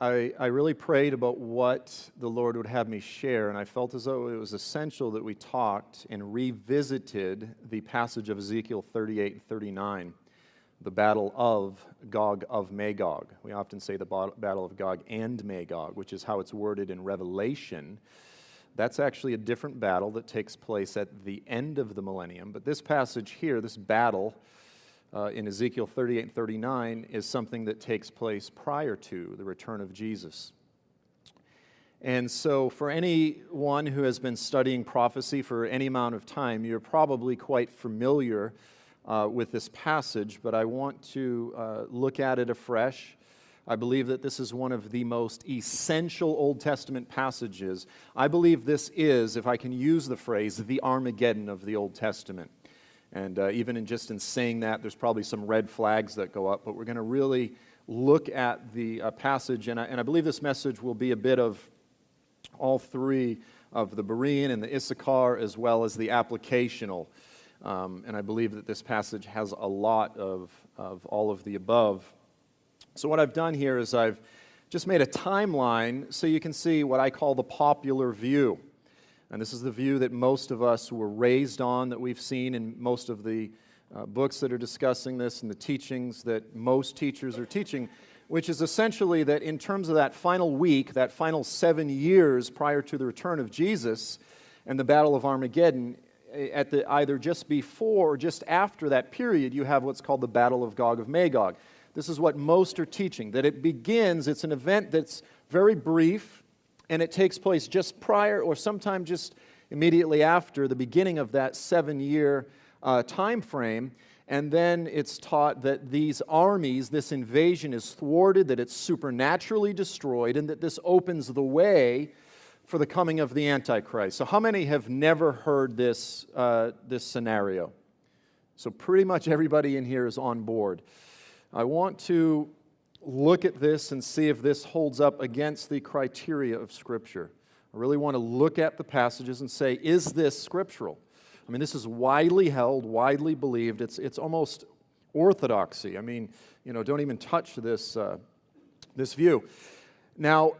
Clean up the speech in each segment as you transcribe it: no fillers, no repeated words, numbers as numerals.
I really prayed about what the Lord would have me share, and I felt as though it was essential that we talked and revisited the passage of Ezekiel 38 and 39, the battle of Gog of Magog. We often say the battle of Gog and Magog, which is how it's worded in Revelation. That's actually a different battle that takes place at the end of the millennium. But this passage here, this battle in Ezekiel 38 and 39, is something that takes place prior to the return of Jesus. And so for anyone who has been studying prophecy for any amount of time, you're probably quite familiar with this passage, but I want to look at it afresh. I believe that this is one of the most essential Old Testament passages. I believe this is, if I can use the phrase, the Armageddon of the Old Testament. And even in saying that, there's probably some red flags that go up, but we're going to really look at the passage, and I believe this message will be a bit of all three of the Berean and the Issachar, as well as the applicational. And I believe that this passage has a lot of all of the above. So what I've done here is I've just made a timeline so you can see what I call the popular view. And this is the view that most of us were raised on, that we've seen in most of the books that are discussing this and the teachings that most teachers are teaching, which is essentially that in terms of that final week, that final 7 years prior to the return of Jesus and the Battle of Armageddon, at either just before or just after that period, you have what's called the Battle of Gog of Magog. This is what most are teaching, that it begins, it's an event that's very brief, and it takes place just prior or sometime just immediately after the beginning of that 7-year time frame. And then it's taught that these armies, this invasion is thwarted, that it's supernaturally destroyed, and that this opens the way for the coming of the Antichrist. So how many have never heard this scenario? So pretty much everybody in here is on board. I want to look at this and see if this holds up against the criteria of Scripture. I really want to look at the passages and say, is this scriptural? I mean, this is widely held, widely believed. It's almost orthodoxy. I mean, don't even touch this view. Now,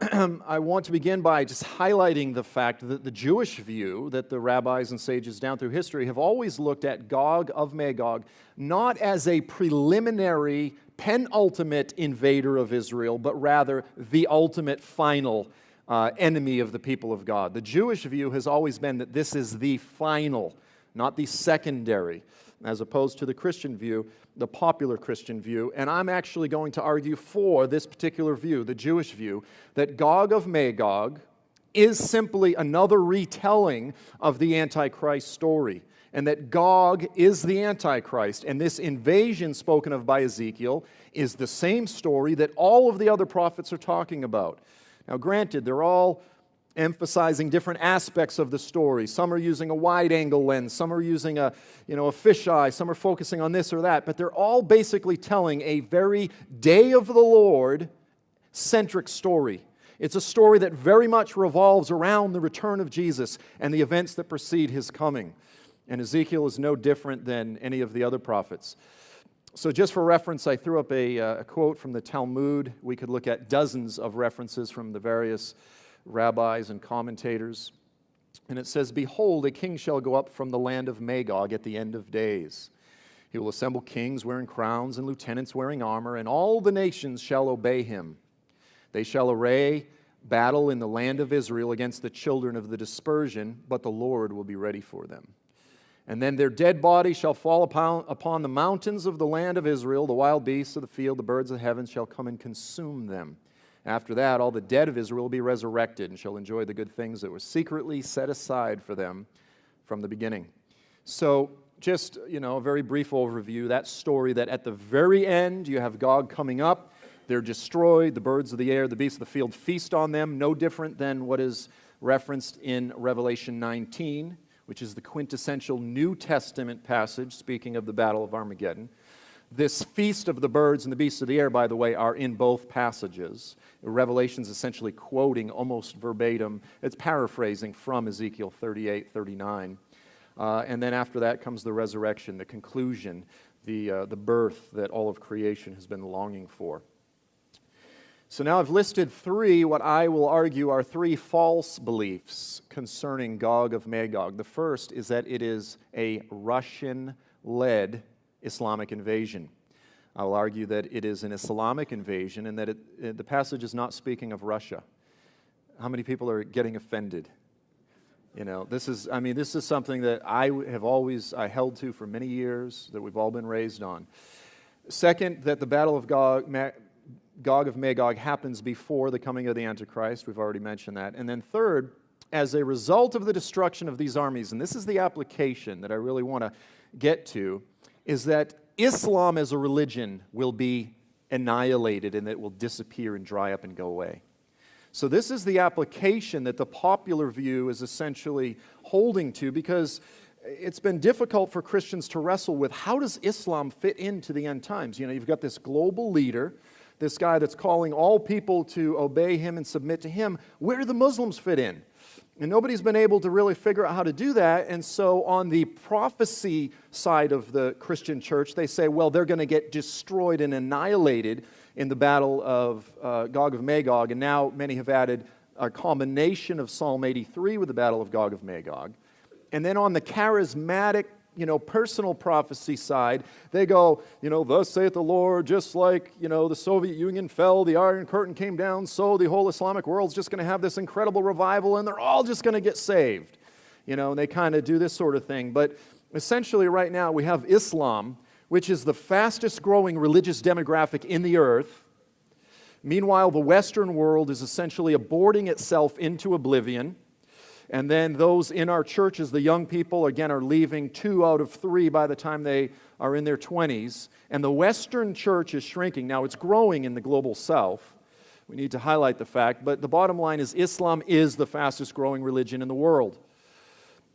I want to begin by just highlighting the fact that the Jewish view, that the rabbis and sages down through history have always looked at Gog of Magog not as a preliminary, penultimate invader of Israel, but rather the ultimate final enemy of the people of God. The Jewish view has always been that this is the final, not the secondary, as opposed to the Christian view, the popular Christian view. And I'm actually going to argue for this particular view, the Jewish view, that Gog of Magog is simply another retelling of the Antichrist story, and that Gog is the Antichrist, and this invasion spoken of by Ezekiel is the same story that all of the other prophets are talking about. Now, granted, they're all emphasizing different aspects of the story. Some are using a wide-angle lens, some are using a fisheye, some are focusing on this or that, but they're all basically telling a very Day of the Lord centric story. It's a story that very much revolves around the return of Jesus and the events that precede His coming. And Ezekiel is no different than any of the other prophets. So just for reference, I threw up a quote from the Talmud. We could look at dozens of references from the various rabbis and commentators. And it says, "Behold, a king shall go up from the land of Magog at the end of days. He will assemble kings wearing crowns and lieutenants wearing armor, and all the nations shall obey him. They shall array battle in the land of Israel against the children of the dispersion, but the Lord will be ready for them. And then their dead bodies shall fall upon the mountains of the land of Israel. The wild beasts of the field, the birds of the heavens shall come and consume them. After that, all the dead of Israel will be resurrected and shall enjoy the good things that were secretly set aside for them from the beginning." So just, a very brief overview, that story that at the very end you have Gog coming up. They're destroyed. The birds of the air, the beasts of the field feast on them. No different than what is referenced in Revelation 19, which is the quintessential New Testament passage speaking of the Battle of Armageddon. This feast of the birds and the beasts of the air, by the way, are in both passages. Revelation's essentially quoting almost verbatim. It's paraphrasing from Ezekiel 38, 39. And then after that comes the resurrection, the conclusion, the birth that all of creation has been longing for. So now I've listed three, what I will argue are three false beliefs concerning Gog of Magog. The first is that it is a Russian-led Islamic invasion. I will argue that it is an Islamic invasion and that the passage is not speaking of Russia. How many people are getting offended? You know, this is something that I held to for many years, that we've all been raised on. Second, that the battle of Gog of Magog happens before the coming of the Antichrist. We've already mentioned that. And then third, as a result of the destruction of these armies, and this is the application that I really want to get to, is that Islam as a religion will be annihilated and it will disappear and dry up and go away. So this is the application that the popular view is essentially holding to, because it's been difficult for Christians to wrestle with how does Islam fit into the end times. You know, you've got this global leader, this guy that's calling all people to obey him and submit to him. Where do the Muslims fit in? And nobody's been able to really figure out how to do that. And so on the prophecy side of the Christian church, they say, well, they're going to get destroyed and annihilated in the battle of Gog of Magog. And now many have added a combination of Psalm 83 with the battle of Gog of Magog. And then on the charismatic, personal prophecy side, they go, thus saith the Lord, just like, the Soviet Union fell, the Iron Curtain came down, so the whole Islamic world's just going to have this incredible revival, and they're all just going to get saved. And they kind of do this sort of thing. But essentially right now we have Islam, which is the fastest growing religious demographic in the earth. Meanwhile, the Western world is essentially aborting itself into oblivion. And then those in our churches, the young people, again, are leaving 2 out of 3 by the time they are in their 20s. And the Western church is shrinking. Now, it's growing in the global south. We need to highlight the fact. But the bottom line is Islam is the fastest growing religion in the world.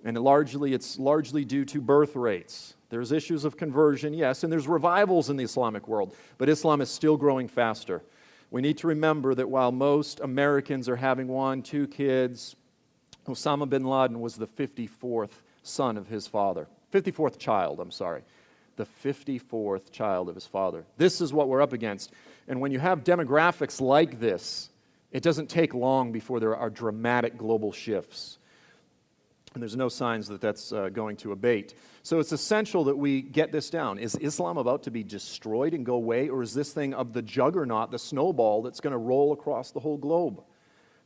And it's largely due to birth rates. There's issues of conversion, yes, and there's revivals in the Islamic world. But Islam is still growing faster. We need to remember that while most Americans are having 1, 2 kids, Osama bin Laden was the 54th son of his father. 54th child, I'm sorry. The 54th child of his father. This is what we're up against. And when you have demographics like this, it doesn't take long before there are dramatic global shifts. And there's no signs that that's going to abate. So it's essential that we get this down. Is Islam about to be destroyed and go away? Or is this thing of the juggernaut, the snowball, that's going to roll across the whole globe?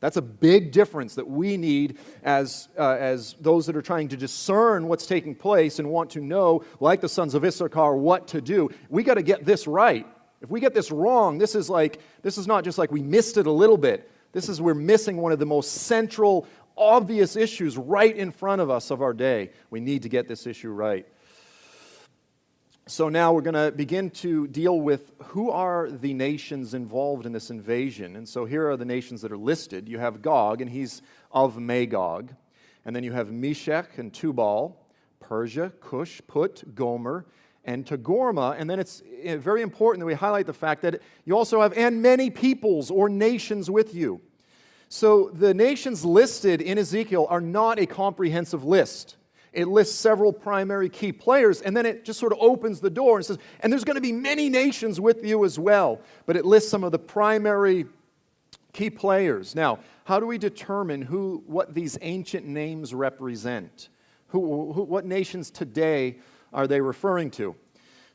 That's a big difference that we need as those that are trying to discern what's taking place and want to know, like the sons of Issachar, what to do. We got to get this right. If we get this wrong, this is not just like we missed it a little bit. We're missing one of the most central, obvious issues right in front of us of our day. We need to get this issue right. So now we're going to begin to deal with who are the nations involved in this invasion. And so here are the nations that are listed. You have Gog, and he's of Magog. And then you have Meshech and Tubal, Persia, Cush, Put, Gomer, and Togarmah. And then it's very important that we highlight the fact that you also have, and many peoples or nations with you. So the nations listed in Ezekiel are not a comprehensive list. It lists several primary key players, and then it just sort of opens the door and says, and there's going to be many nations with you as well. But it lists some of the primary key players. Now, how do we determine what these ancient names represent? What nations today are they referring to?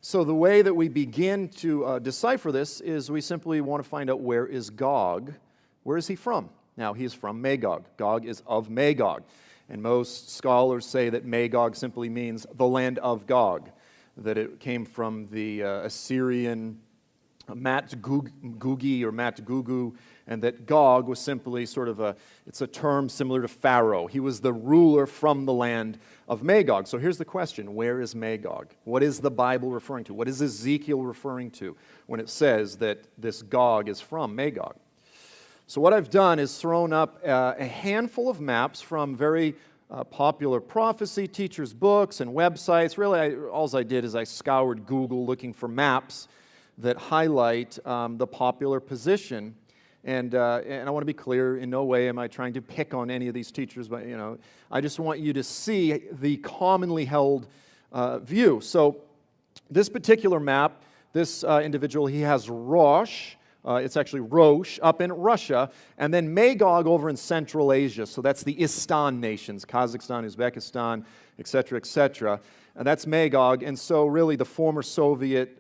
So the way that we begin to decipher this is we simply want to find out, where is Gog? Where is he from? Now, he is from Magog. Gog is of Magog. And most scholars say that Magog simply means the land of Gog, that it came from the Assyrian Mat-Gugi or Mat-Gugu, and that Gog was simply it's a term similar to Pharaoh. He was the ruler from the land of Magog. So here's the question, where is Magog? What is the Bible referring to? What is Ezekiel referring to when it says that this Gog is from Magog? So what I've done is thrown up a handful of maps from very popular prophecy teachers' books and websites. Really, all I did is I scoured Google looking for maps that highlight the popular position. And I want to be clear, in no way am I trying to pick on any of these teachers, but I just want you to see the commonly held view. So this particular map, this individual, he has Rosh, It's actually Rosh up in Russia, and then Magog over in Central Asia. So that's the Istan nations, Kazakhstan, Uzbekistan, etc., etc. And that's Magog, and so really the former Soviet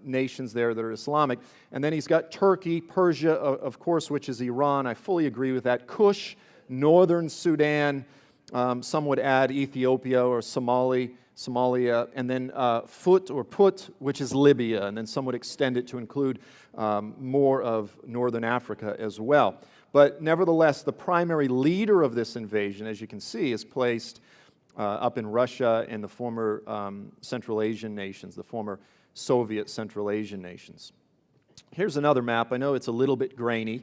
nations there that are Islamic. And then he's got Turkey, Persia, of course, which is Iran. I fully agree with that. Kush, northern Sudan, some would add Ethiopia or Somalia, and then Put, which is Libya, and then some would extend it to include more of northern Africa as well. But nevertheless, the primary leader of this invasion, as you can see, is placed up in Russia and the former Central Asian nations, the former Soviet Central Asian nations. Here's another map. I know it's a little bit grainy,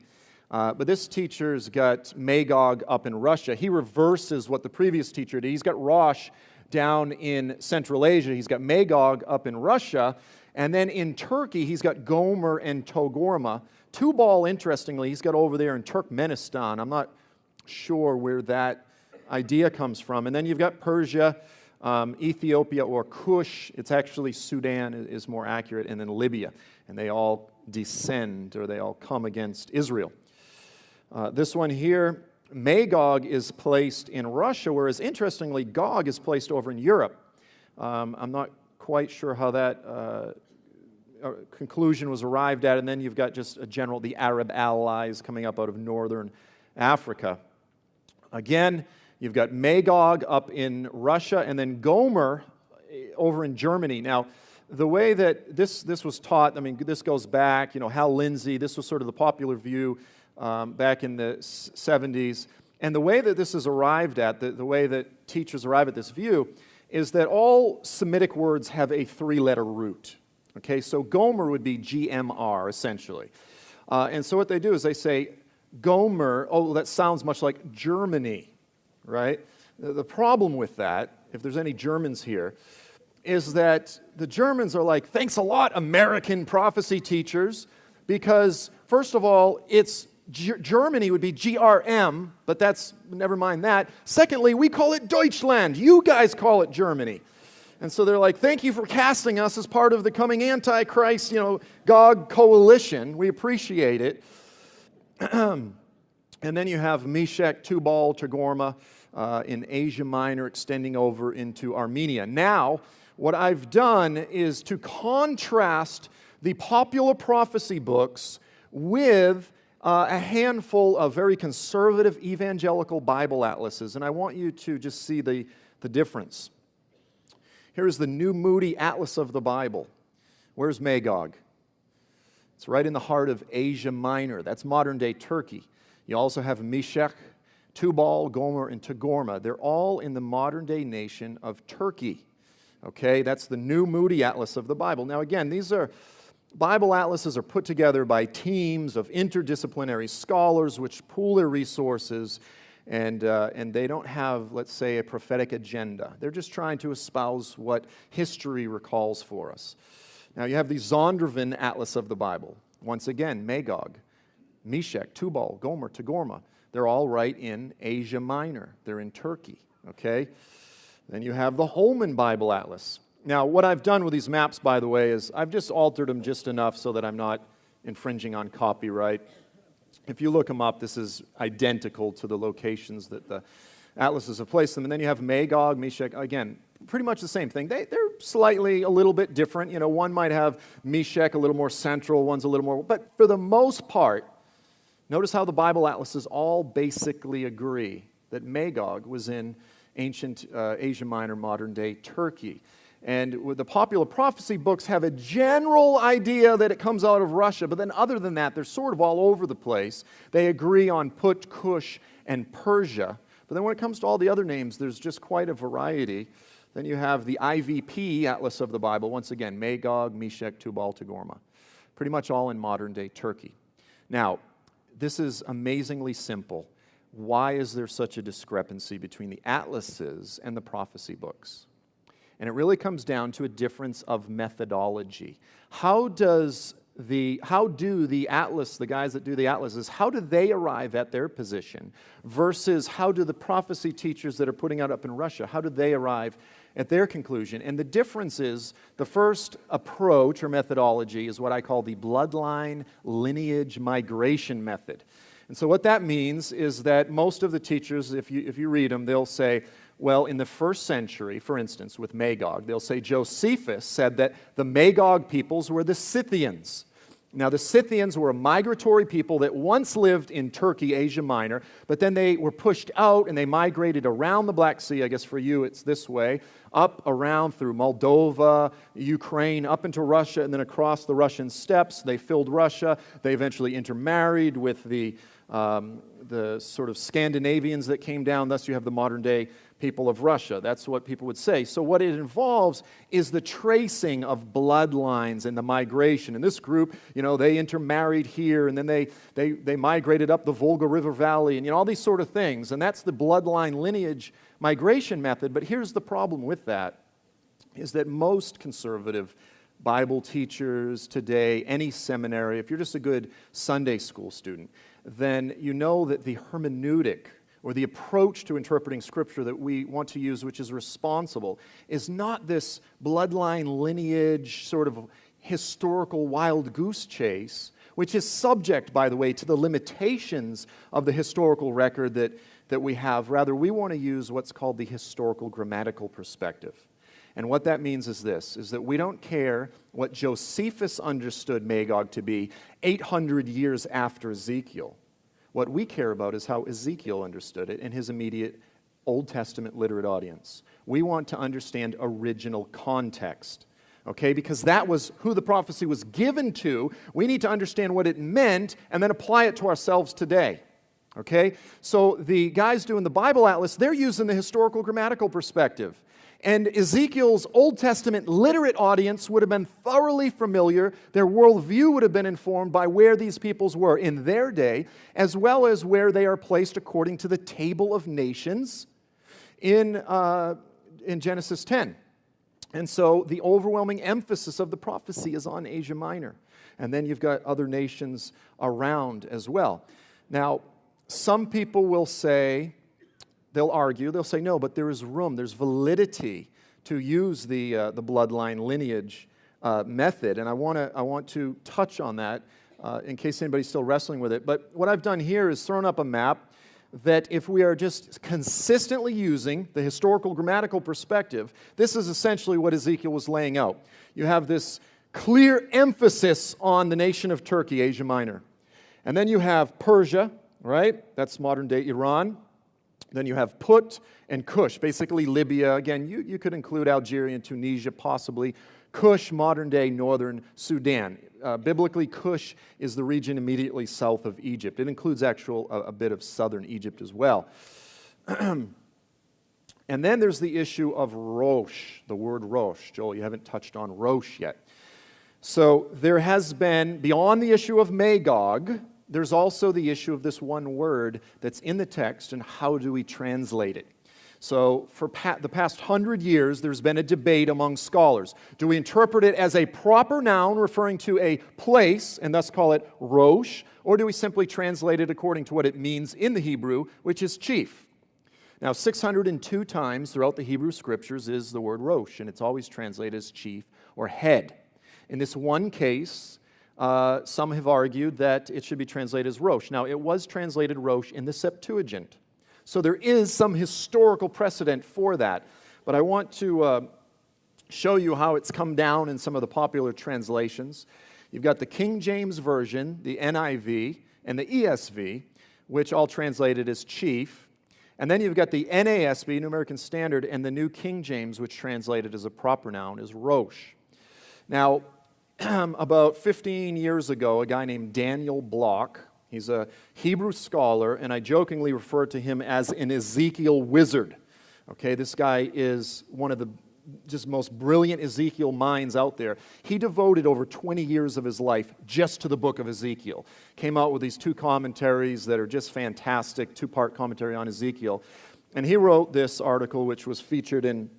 but this teacher's got Magog up in Russia. He reverses what the previous teacher did. He's got Rosh down in Central Asia. He's got Magog up in Russia. And then in Turkey, he's got Gomer and Togarmah. Tubal, interestingly, he's got over there in Turkmenistan. I'm not sure where that idea comes from. And then you've got Persia, Ethiopia, or Kush. It's actually Sudan is more accurate, and then Libya. And they all descend, or they all come against Israel. This one here, Magog is placed in Russia, whereas interestingly, Gog is placed over in Europe. I'm not quite sure how that conclusion was arrived at, and then you've got just the Arab allies coming up out of northern Africa. Again, you've got Magog up in Russia, and then Gomer over in Germany. Now, the way that this was taught, I mean, this goes back, Hal Lindsey, this was sort of the popular view back in the 70s. And the way that this is arrived at, the way that teachers arrive at this view, is that all Semitic words have a three-letter root. Okay, so Gomer would be GMR, essentially. And so what they do is they say, Gomer, oh, that sounds much like Germany, right? The problem with that, if there's any Germans here, is that the Germans are like, thanks a lot, American prophecy teachers, because, first of all, Germany would be GRM, but never mind that. Secondly, we call it Deutschland. You guys call it Germany. And so they're like, thank you for casting us as part of the coming Antichrist, Gog coalition. We appreciate it. And then you have Meshech, Tubal, Togarmah in Asia Minor extending over into Armenia. Now, what I've done is to contrast the popular prophecy books with a handful of very conservative evangelical Bible atlases, and I want you to just see the difference. Here's the New Moody Atlas of the Bible. Where's Magog? It's right in the heart of Asia Minor. That's modern-day Turkey. You also have Meshech, Tubal, Gomer, and Togarmah. They're all in the modern-day nation of Turkey. Okay, that's the New Moody Atlas of the Bible. Now again, Bible atlases are put together by teams of interdisciplinary scholars which pool their resources, and they don't have, let's say, a prophetic agenda. They're just trying to espouse what history recalls for us. Now you have the Zondervan Atlas of the Bible. Once again, Magog, Meshech, Tubal, Gomer, Togarmah. They're all right in Asia Minor. They're in Turkey, okay? Then you have the Holman Bible Atlas. Now, what I've done with these maps, by the way, is I've just altered them just enough so that I'm not infringing on copyright. If you look them up, this is identical to the locations that the atlases have placed them. And then you have Magog, Meshech, again, pretty much the same thing. They're slightly a little bit different. One might have Meshech a little more central, one's a little more, but for the most part, notice how the Bible atlases all basically agree that Magog was in ancient Asia Minor, modern-day Turkey. And the popular prophecy books have a general idea that it comes out of Russia, but then other than that, they're sort of all over the place. They agree on Put, Kush, and Persia. But then when it comes to all the other names, there's just quite a variety. Then you have the IVP Atlas of the Bible. Once again, Magog, Meshech, Tubal, Togarmah. Pretty much all in modern-day Turkey. Now, this is amazingly simple. Why is there such a discrepancy between the atlases and the prophecy books? And it really comes down to a difference of methodology. How do the atlas, the guys that do the atlases, how do they arrive at their position versus how do the prophecy teachers that are putting out up in Russia, how do they arrive at their conclusion. And the difference is the first approach or methodology is what I call the bloodline lineage migration method. And so what that means is that most of the teachers, if you read them, they'll say, well, in the first century, for instance, with Magog, they'll say Josephus said that the Magog peoples were the Scythians. Now, the Scythians were a migratory people that once lived in Turkey, Asia Minor, but then they were pushed out and they migrated around the Black Sea. I guess for you it's this way, up around through Moldova, Ukraine, up into Russia, and then across the Russian steppes. They filled Russia. They eventually intermarried with the sort of Scandinavians that came down. Thus, you have the modern-day people of Russia. That's what people would say. So what it involves is the tracing of bloodlines and the migration. And this group, they intermarried here, and then they migrated up the Volga River Valley, and all these sort of things. And that's the bloodline lineage migration method. But here's the problem with that, is that most conservative Bible teachers today, any seminary, if you're just a good Sunday school student, then you know that the hermeneutic or the approach to interpreting Scripture that we want to use, which is responsible, is not this bloodline lineage sort of historical wild goose chase, which is subject, by the way, to the limitations of the historical record that we have. Rather, we want to use what's called the historical grammatical perspective. And what that means is this, is that we don't care what Josephus understood Magog to be 800 years after Ezekiel. What we care about is how Ezekiel understood it in his immediate Old Testament literate audience. We want to understand original context, okay? Because that was who the prophecy was given to. We need to understand what it meant and then apply it to ourselves today, okay? So the guys doing the Bible Atlas, they're using the historical grammatical perspective. And Ezekiel's Old Testament literate audience would have been thoroughly familiar. Their worldview would have been informed by where these peoples were in their day, as well as where they are placed according to the table of nations in Genesis 10. And so the overwhelming emphasis of the prophecy is on Asia Minor. And then you've got other nations around as well. Now, some people will say, they'll argue, they'll say, no, but there is room, there's validity to use the bloodline lineage method. And I want to touch on that in case anybody's still wrestling with it. But what I've done here is thrown up a map that if we are just consistently using the historical grammatical perspective, this is essentially what Ezekiel was laying out. You have this clear emphasis on the nation of Turkey, Asia Minor. And then you have Persia, right? That's modern-day Iran. Then you have Put and Cush, basically Libya. Again, you could include Algeria and Tunisia, possibly. Cush, modern-day northern Sudan. Biblically, Cush is the region immediately south of Egypt. It includes a bit of southern Egypt as well. And then there's the issue of Rosh, the word Rosh. Joel, you haven't touched on Rosh yet. So there has been, beyond the issue of Magog, there's also the issue of this one word that's in the text and how do we translate it. So for the past 100 years, there's been a debate among scholars. Do we interpret it as a proper noun referring to a place and thus call it Rosh, or do we simply translate it according to what it means in the Hebrew, which is chief? Now, 602 times throughout the Hebrew Scriptures is the word Rosh, and it's always translated as chief or head. In this one case, some have argued that it should be translated as Rosh. Now, it was translated Rosh in the Septuagint. So there is some historical precedent for that. But I want to show you how it's come down in some of the popular translations. You've got the King James Version, the NIV, and the ESV, which all translated as chief. And then you've got the NASB, New American Standard, and the New King James, which translated as a proper noun as Rosh. Now, about 15 years ago, a guy named Daniel Block, he's a Hebrew scholar, and I jokingly refer to him as an Ezekiel wizard. Okay, this guy is one of the just most brilliant Ezekiel minds out there. He devoted over 20 years of his life just to the book of Ezekiel. Came out with these two commentaries that are just fantastic, two-part commentary on Ezekiel. And he wrote this article, which was featured in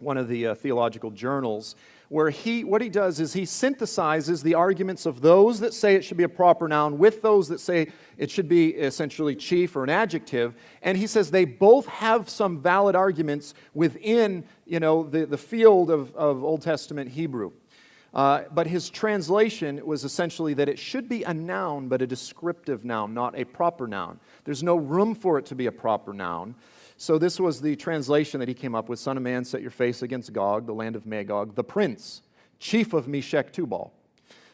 one of the theological journals, where what he does is he synthesizes the arguments of those that say it should be a proper noun with those that say it should be essentially chief or an adjective, and he says they both have some valid arguments within, the field of Old Testament Hebrew. But his translation was essentially that it should be a noun, but a descriptive noun, not a proper noun. There's no room for it to be a proper noun. So this was the translation that he came up with. Son of man, set your face against Gog, the land of Magog, the prince, chief of Meshech Tubal.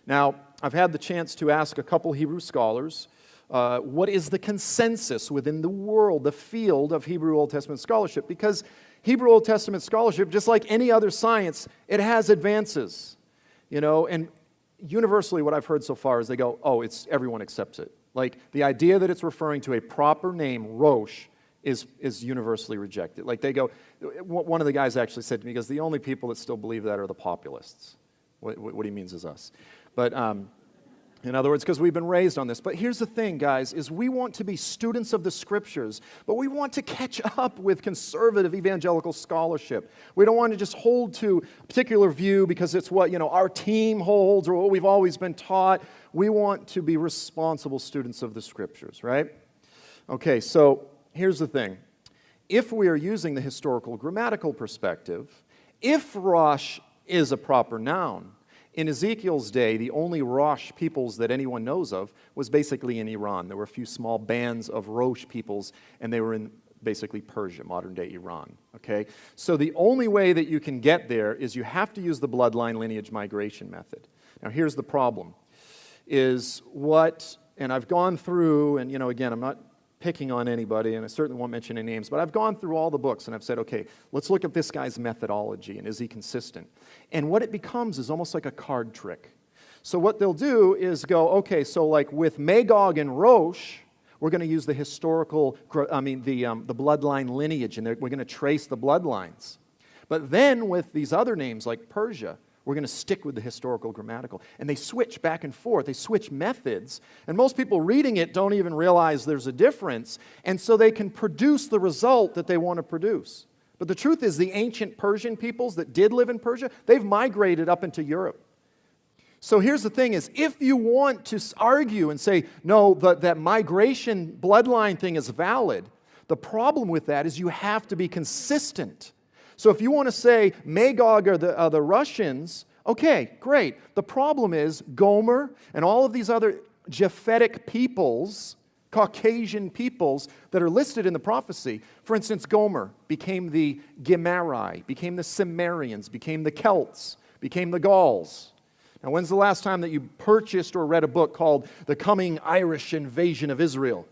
Now, I've had the chance to ask a couple Hebrew scholars, what is the consensus within the world, the field of Hebrew Old Testament scholarship? Because Hebrew Old Testament scholarship, just like any other science, it has advances. And universally what I've heard so far is they go, everyone accepts it. Like the idea that it's referring to a proper name, Rosh, is universally rejected. Like they go, one of the guys actually said to me, because the only people that still believe that are the populists. What he means is us. But in other words, because we've been raised on this. But here's the thing, guys, is we want to be students of the Scriptures, but we want to catch up with conservative evangelical scholarship. We don't want to just hold to a particular view because it's what, our team holds or what we've always been taught. We want to be responsible students of the Scriptures, right? Okay, so here's the thing. If we are using the historical grammatical perspective, if Rosh is a proper noun, in Ezekiel's day, the only Rosh peoples that anyone knows of was basically in Iran. There were a few small bands of Rosh peoples, and they were in basically Persia, modern-day Iran. Okay? So the only way that you can get there is you have to use the bloodline lineage migration method. Now here's the problem, and I've gone through, and again, I'm not picking on anybody, and I certainly won't mention any names, but I've gone through all the books and I've said, okay, let's look at this guy's methodology and is he consistent? And what it becomes is almost like a card trick. So what they'll do is go, okay, so like with Magog and Rosh, we're going to use the historical, the bloodline lineage, and we're going to trace the bloodlines. But then with these other names like Persia, we're going to stick with the historical grammatical. And they switch back and forth. They switch methods. And most people reading it don't even realize there's a difference. And so they can produce the result that they want to produce. But the truth is the ancient Persian peoples that did live in Persia, they've migrated up into Europe. So here's the thing is, if you want to argue and say, no, that migration bloodline thing is valid, the problem with that is you have to be consistent. So if you want to say Magog are the Russians, okay, great. The problem is Gomer and all of these other Japhetic peoples, Caucasian peoples that are listed in the prophecy. For instance, Gomer became the Gemari, became the Cimmerians, became the Celts, became the Gauls. Now, when's the last time that you purchased or read a book called The Coming Irish Invasion of Israel?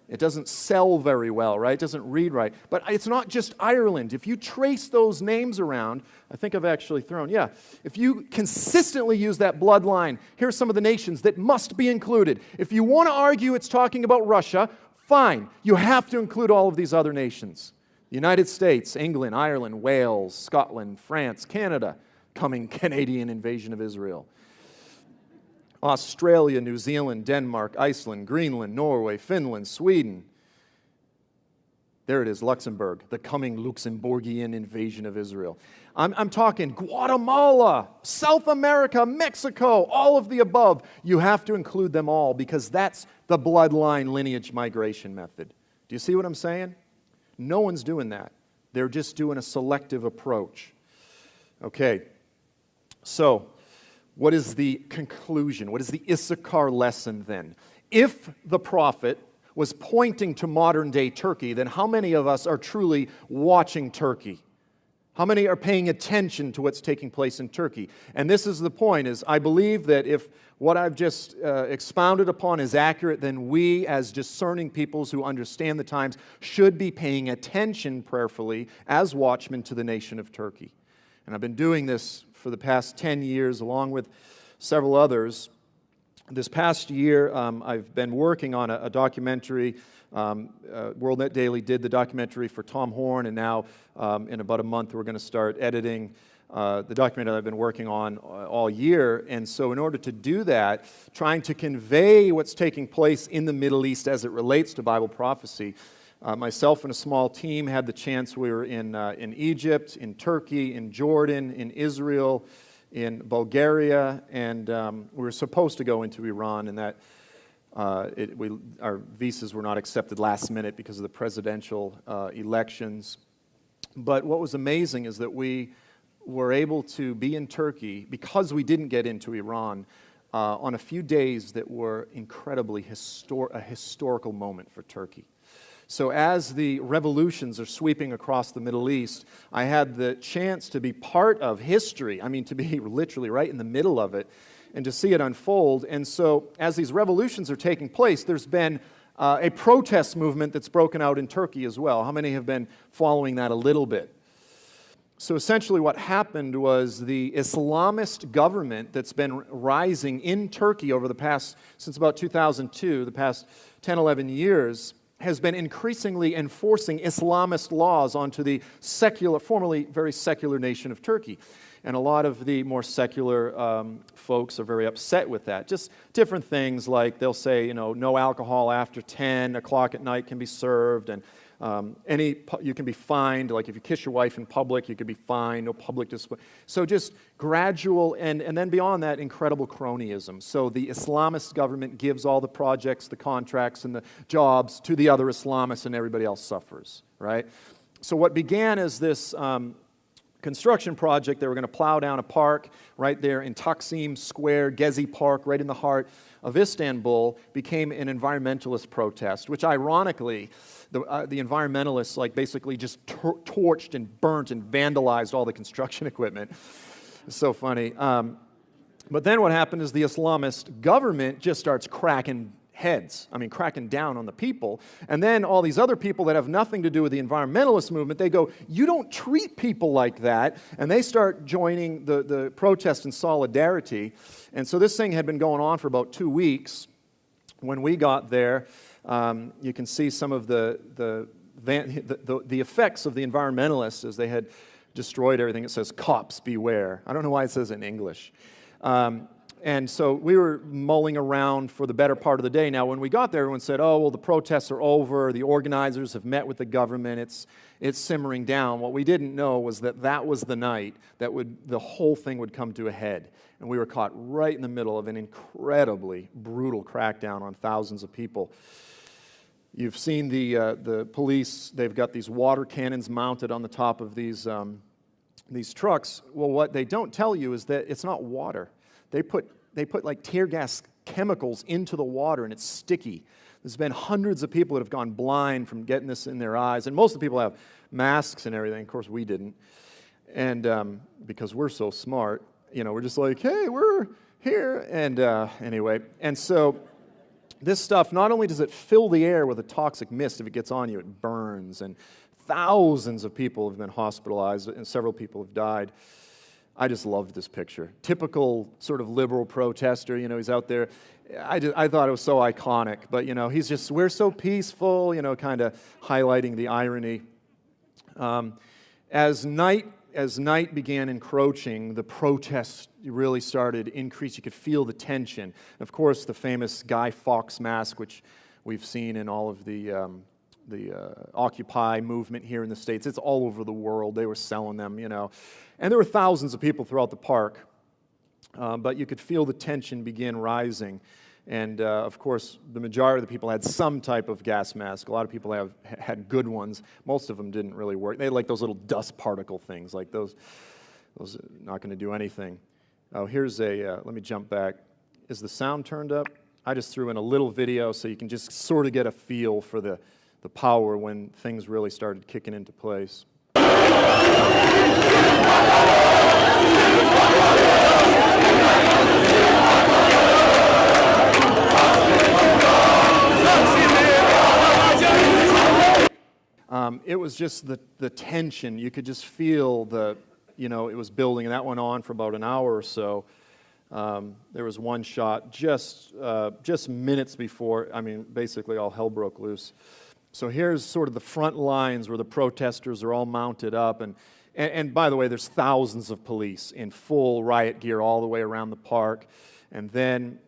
It doesn't sell very well, right? It doesn't read right. But it's not just Ireland. If you trace those names around, I think I've actually if you consistently use that bloodline, here are some of the nations that must be included. If you want to argue it's talking about Russia, fine. You have to include all of these other nations. The United States, England, Ireland, Wales, Scotland, France, Canada, coming Canadian invasion of Israel. Australia, New Zealand, Denmark, Iceland, Greenland, Norway, Finland, Sweden. There it is, Luxembourg, the coming Luxembourgian invasion of Israel. I'm talking Guatemala, South America, Mexico, all of the above. You have to include them all because that's the bloodline lineage migration method. Do you see what I'm saying? No one's doing that. They're just doing a selective approach. Okay, so what is the conclusion? What is the Issachar lesson then? If the prophet was pointing to modern-day Turkey, then how many of us are truly watching Turkey? How many are paying attention to what's taking place in Turkey? And this is the point, is I believe that if what I've just expounded upon is accurate, then we as discerning peoples who understand the times should be paying attention prayerfully as watchmen to the nation of Turkey. And I've been doing this for the past 10 years, along with several others. This past year, I've been working on a documentary. WorldNet Daily did the documentary for Tom Horn, and now in about a month, we're going to start editing the documentary I've been working on all year. And so in order to do that, trying to convey what's taking place in the Middle East as it relates to Bible prophecy, Myself and a small team had the chance. We were in Egypt, in Turkey, in Jordan, in Israel, in Bulgaria, and we were supposed to go into Iran, and that our visas were not accepted last minute because of the presidential elections. But what was amazing is that we were able to be in Turkey because we didn't get into Iran on a few days that were incredibly a historical moment for Turkey. So as the revolutions are sweeping across the Middle East, I had the chance to be part of history. I mean, to be literally right in the middle of it and to see it unfold. And so as these revolutions are taking place, there's been a protest movement that's broken out in Turkey as well. How many have been following that a little bit? So essentially what happened was the Islamist government that's been rising in Turkey over the past, since about 2002, the past 10, 11 years, has been increasingly enforcing Islamist laws onto the secular, formerly very secular nation of Turkey. And a lot of the more secular folks are very upset with that. Just different things like they'll say, you know, no alcohol after 10 o'clock at night can be served, and you can be fined. Like if you kiss your wife in public, you could be fined, no public display. So just gradual, and then beyond that, incredible cronyism. So the Islamist government gives all the projects, the contracts, and the jobs to the other Islamists, and everybody else suffers, right? So what began as this construction project, they were going to plow down a park right there in Taksim Square, Gezi Park, right in the heart of Istanbul, became an environmentalist protest, which ironically, the environmentalists like basically just torched and burnt and vandalized all the construction equipment. It's so funny. But then what happened is the Islamist government just starts cracking down on the people. And then all these other people that have nothing to do with the environmentalist movement, they go, you don't treat people like that. And they start joining the protest in solidarity. And so this thing had been going on for about 2 weeks. When we got there, you can see some of the effects of the environmentalists as they had destroyed everything. It says, cops beware. I don't know why it says it in English. And so we were mulling around for the better part of the day. Now, when we got there, everyone said, oh, well, the protests are over. The organizers have met with the government. It's simmering down. What we didn't know was that was the night that the whole thing would come to a head. And we were caught right in the middle of an incredibly brutal crackdown on thousands of people. You've seen the police. They've got these water cannons mounted on the top of these trucks. Well, what they don't tell you is that it's not water. They put like tear gas chemicals into the water, and it's sticky. There's been hundreds of people that have gone blind from getting this in their eyes, and most of the people have masks and everything. Of course, we didn't, and because we're so smart, you know, we're just like, hey, we're here, and anyway, and so this stuff, not only does it fill the air with a toxic mist, if it gets on you, it burns, and thousands of people have been hospitalized, and several people have died. I just loved this picture. Typical sort of liberal protester, you know, he's out there. I thought it was so iconic, but, you know, he's just, we're so peaceful, you know, kind of highlighting the irony. As night began encroaching, the protests really started to increase. You could feel the tension. Of course, the famous Guy Fawkes mask, which we've seen in all of the Occupy movement here in the States. It's all over the world. They were selling them, you know. And there were thousands of people throughout the park. But you could feel the tension begin rising. And, of course, the majority of the people had some type of gas mask. A lot of people had good ones. Most of them didn't really work. They had like those little dust particle things. Like those are not going to do anything. Oh, here's let me jump back. Is the sound turned up? I just threw in a little video so you can just sort of get a feel for the power when things really started kicking into place. It was just the tension. You could just feel it was building, and that went on for about an hour or so. There was one shot just minutes before, basically all hell broke loose. So here's sort of the front lines where the protesters are all mounted up. And by the way, there's thousands of police in full riot gear all the way around the park. And then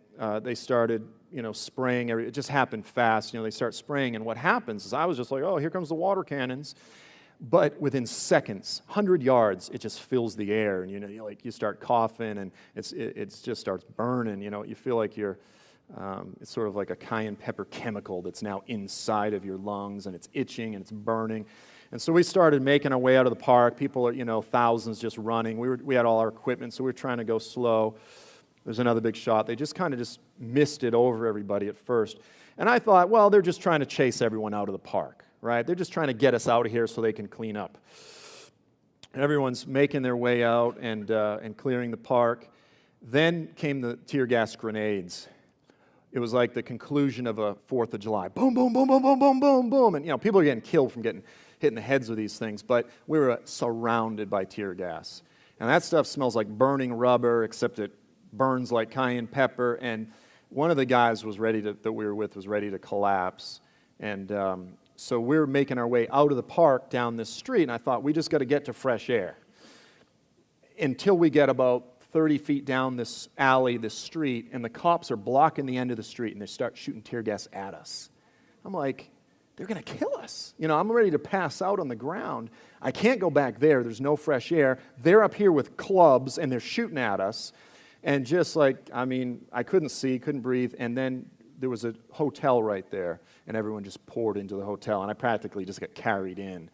they started, spraying. It just happened fast. They start spraying, and what happens is I was just like, oh, here comes the water cannons. But within seconds, 100 yards, it just fills the air, and you start coughing, and it just starts burning. You feel like it's sort of like a cayenne pepper chemical that's now inside of your lungs, and it's itching and it's burning. And so we started making our way out of the park. People are, thousands just running. We had all our equipment, so we were trying to go slow. There's another big shot. They just kind of just missed it over everybody at first. And I thought, well, they're just trying to chase everyone out of the park, right? They're just trying to get us out of here so they can clean up. Everyone's making their way out and clearing the park. Then came the tear gas grenades. It was like the conclusion of a 4th of July. Boom, boom, boom, boom, boom, boom, boom, boom. And, people are getting killed from hitting the heads of these things. But we were surrounded by tear gas. And that stuff smells like burning rubber, except it burns like cayenne pepper. And one of the guys that we were with was ready to collapse. And so we're making our way out of the park down this street. And I thought, we just got to get to fresh air. Until we get about 30 feet down this alley, this street, and the cops are blocking the end of the street, and they start shooting tear gas at us. I'm like, they're going to kill us. I'm ready to pass out on the ground. I can't go back there. There's no fresh air. They're up here with clubs, and they're shooting at us. And just like, I couldn't see, couldn't breathe, and then there was a hotel right there, and everyone just poured into the hotel, and I practically just got carried in.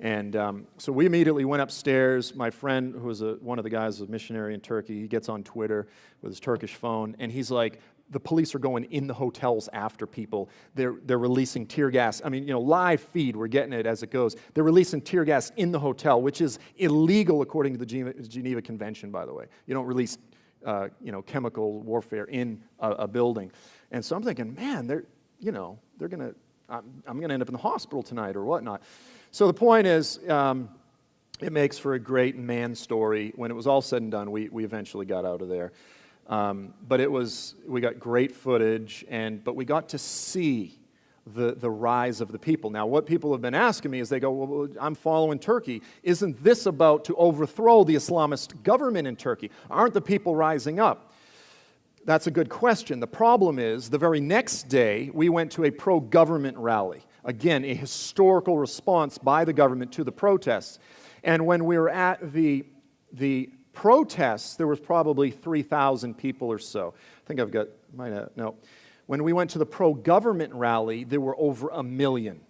And so we immediately went upstairs. My friend, who was one of the guys, was a missionary in Turkey, he gets on Twitter with his Turkish phone, and he's like, the police are going in the hotels after people. They're releasing tear gas. Live feed, we're getting it as it goes. They're releasing tear gas in the hotel, which is illegal according to the Geneva Convention, by the way. You don't release chemical warfare in a building. And so I'm thinking, man, I'm going to end up in the hospital tonight or whatnot. So the point is, it makes for a great man story. When it was all said and done, we eventually got out of there. But we got great footage, but we got to see the rise of the people. Now, what people have been asking me is they go, well, I'm following Turkey. Isn't this about to overthrow the Islamist government in Turkey? Aren't the people rising up? That's a good question. The problem is, the very next day, we went to a pro-government rally. Again, a historical response by the government to the protests. And when we were at the protests, there was probably 3,000 people or so. I think no. When we went to the pro-government rally, there were over 1 million.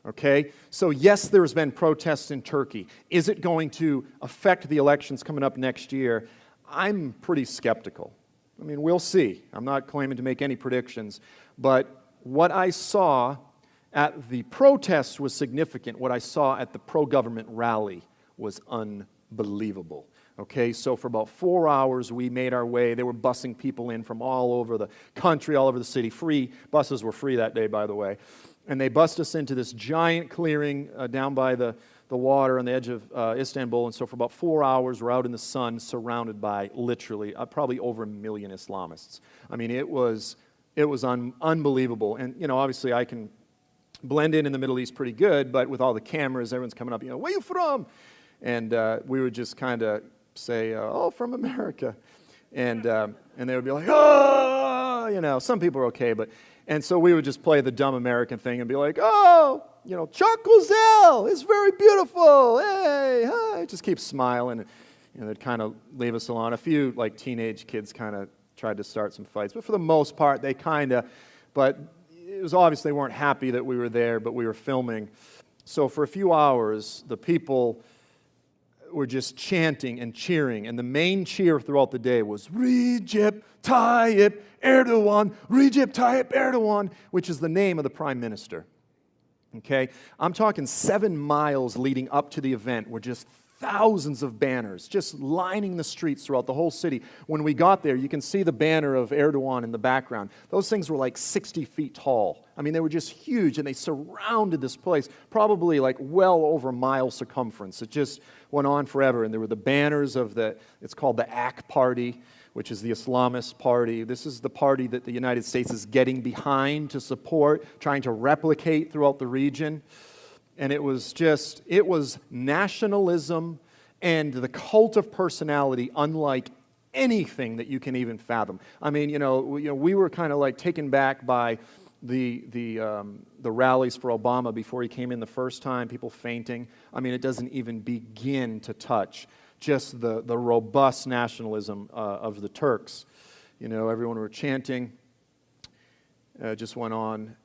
Okay? So yes, there's been protests in Turkey. Is it going to affect the elections coming up next year? I'm pretty skeptical. We'll see. I'm not claiming to make any predictions. But what I saw at the protests was significant. What I saw at the pro-government rally was unbelievable. Okay, so for about 4 hours, we made our way. They were busing people in from all over the country, all over the city. Free buses were free that day, by the way. And they bussed us into this giant clearing down by the water on the edge of Istanbul. And so for about 4 hours, we're out in the sun, surrounded by literally probably over 1 million Islamists. It was unbelievable. And obviously, I can blend in the Middle East pretty good, but with all the cameras, everyone's coming up. Where you from? And we would just kind of say, oh, from America. And they would be like, oh, some people are okay, and so we would just play the dumb American thing and be like, oh, Charcozel is very beautiful. Hey, hi. Just keep smiling. And they'd kind of leave us alone. A few teenage kids kind of tried to start some fights, but for the most part, but it was obvious they weren't happy that we were there, but we were filming. So for a few hours, the people were just chanting and cheering, and the main cheer throughout the day was Recep Tayyip Erdogan, Recep Tayyip Erdogan, which is the name of the prime minister. Okay? I'm talking 7 miles leading up to the event were just thousands of banners just lining the streets throughout the whole city. When we got there, you can see the banner of Erdogan in the background. Those things were 60 feet tall. They were just huge, and they surrounded this place, probably well over a mile circumference. It just went on forever, and there were the banners of it's called the AK Party, which is the Islamist party. This is the party that the United States is getting behind to support, trying to replicate throughout the region. And it was nationalism and the cult of personality unlike anything that you can even fathom. I mean, we were kind of like taken back by the rallies for Obama before he came in the first time, people fainting. I mean, it doesn't even begin to touch just the robust nationalism of the Turks. Everyone were chanting. Just went on.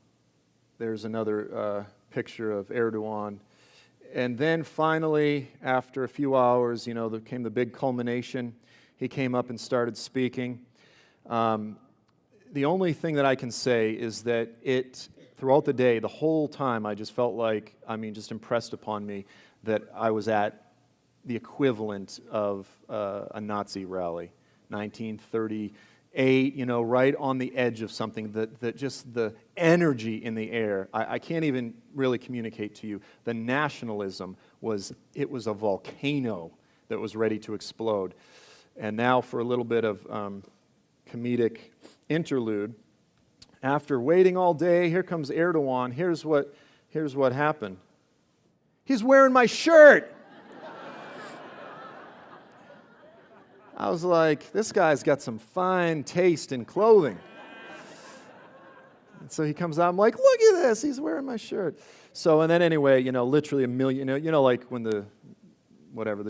There's another picture of Erdogan. And then finally, after a few hours, there came the big culmination. He came up and started speaking. The only thing that I can say is that throughout the day, the whole time, I just felt like, just impressed upon me that I was at the equivalent of a Nazi rally, 1938, right on the edge of something, that just the energy in the air, I can't even really communicate to you. The nationalism it was a volcano that was ready to explode. And now for a little bit of comedic interlude. After waiting all day, here comes Erdogan. Here's what happened. He's wearing my shirt. I was like, this guy's got some fine taste in clothing. And so he comes out, I'm like, look at this, he's wearing my shirt. So, and then anyway, literally a million, like when the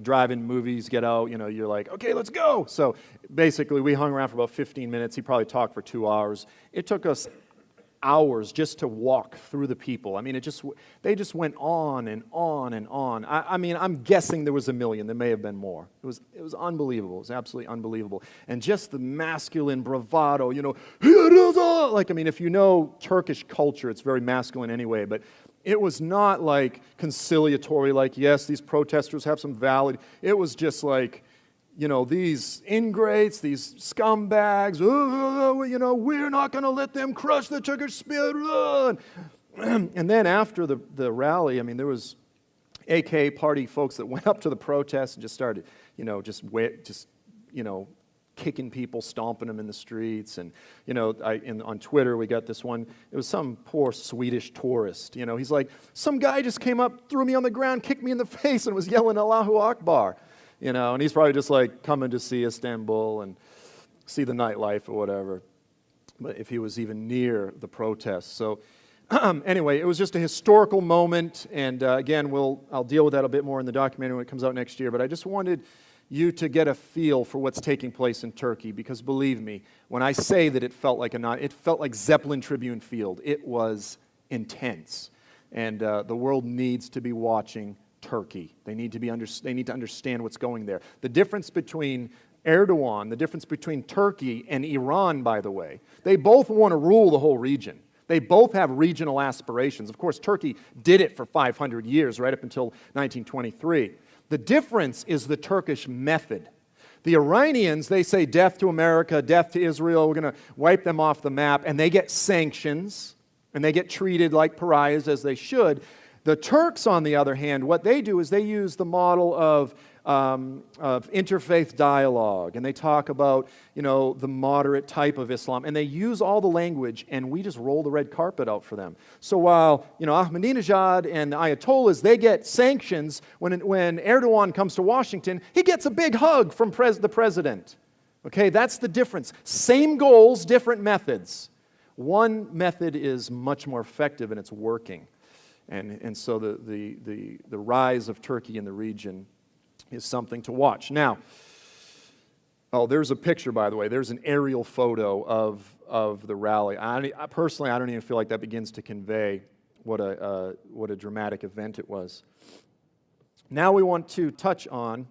drive-in movies get out, you're like, okay, let's go. So basically, we hung around for about 15 minutes. He probably talked for 2 hours. It took us hours just to walk through the people. I mean, they just went on and on and on. I'm guessing there was a million. There may have been more. It was unbelievable. It was absolutely unbelievable. And just the masculine bravado, if you know Turkish culture, it's very masculine anyway, but it was not like conciliatory, like, yes, these protesters have some valid. It was just like, these ingrates, these scumbags, we're not going to let them crush the Turkish spirit. And then after the rally, there was AK party folks that went up to the protest and just started, kicking people, stomping them in the streets. And, on Twitter, we got this one. It was some poor Swedish tourist. He's like, some guy just came up, threw me on the ground, kicked me in the face, and was yelling Allahu Akbar. And he's probably just like coming to see Istanbul and see the nightlife or whatever. But if he was even near the protests. So anyway, it was just a historical moment. And again, I'll deal with that a bit more in the documentary when it comes out next year. But I just wanted you to get a feel for what's taking place in Turkey, because believe me, when I say that it felt like Zeppelin Tribune Field. It was intense, and the world needs to be watching Turkey. They need to understand what's going there. The difference between Erdogan, the difference between Turkey and Iran, by the way, they both want to rule the whole region. They both have regional aspirations. Of course, Turkey did it for 500 years, right up until 1923. The difference is the Turkish method. The Iranians, they say death to America, death to Israel, we're going to wipe them off the map, and they get sanctions, and they get treated like pariahs as they should. The Turks, on the other hand, what they do is they use the model of interfaith dialogue, and they talk about, the moderate type of Islam, and they use all the language, and we just roll the red carpet out for them. So while, Ahmadinejad and the Ayatollahs, they get sanctions, when Erdogan comes to Washington, he gets a big hug from the president. Okay, that's the difference. Same goals, different methods. One method is much more effective, and it's working. And so the rise of Turkey in the region is something to watch. Now, there's a picture, by the way. There's an aerial photo of the rally. Personally, I don't even feel like that begins to convey what a dramatic event it was. Now we want to touch on,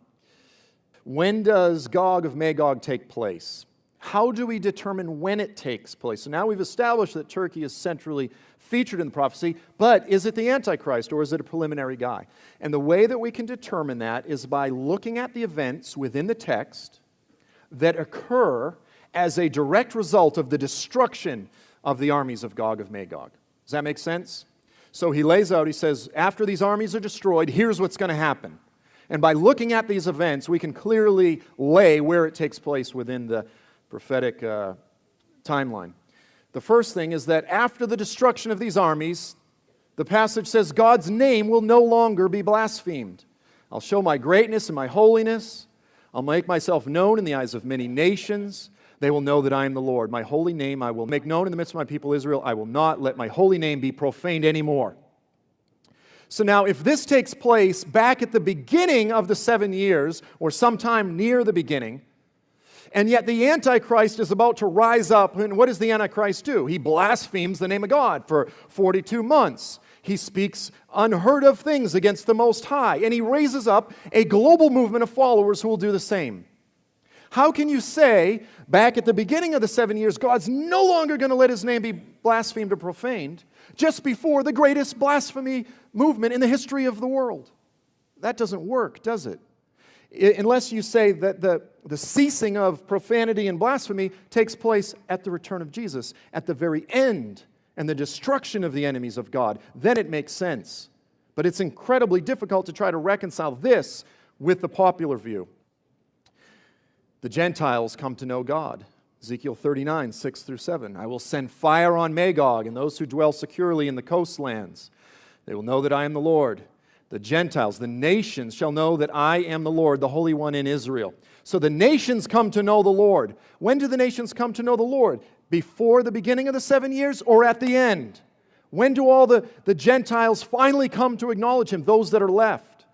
when does Gog of Magog take place? How do we determine when it takes place? So now we've established that Turkey is centrally featured in the prophecy, but is it the Antichrist or is it a preliminary guy? And the way that we can determine that is by looking at the events within the text that occur as a direct result of the destruction of the armies of Gog of Magog. Does that make sense? So he lays out, he says, after these armies are destroyed, here's what's going to happen. And by looking at these events, we can clearly lay where it takes place within the prophetic timeline. The first thing is that after the destruction of these armies, the passage says God's name will no longer be blasphemed. I'll show my greatness and my holiness. I'll make myself known in the eyes of many nations. They will know that I am the Lord. My holy name I will make known in the midst of my people Israel. I will not let my holy name be profaned anymore. So now, if this takes place back at the beginning of the 7 years, or sometime near the beginning, and yet the Antichrist is about to rise up, and what does the Antichrist do? He blasphemes the name of God for 42 months. He speaks unheard of things against the Most High, and he raises up a global movement of followers who will do the same. How can you say, back at the beginning of the 7 years, God's no longer going to let his name be blasphemed or profaned, just before the greatest blasphemy movement in the history of the world? That doesn't work, does it? Unless you say that the ceasing of profanity and blasphemy takes place at the return of Jesus, at the very end, and the destruction of the enemies of God, then it makes sense. But it's incredibly difficult to try to reconcile this with the popular view. The Gentiles come to know God. Ezekiel 39, 6 through 7. I will send fire on Magog and those who dwell securely in the coastlands. They will know that I am the Lord. The Gentiles, the nations, shall know that I am the Lord, the Holy One in Israel. So the nations come to know the Lord. When do the nations come to know the Lord? Before the beginning of the 7 years or at the end? When do all the Gentiles finally come to acknowledge him, those that are left?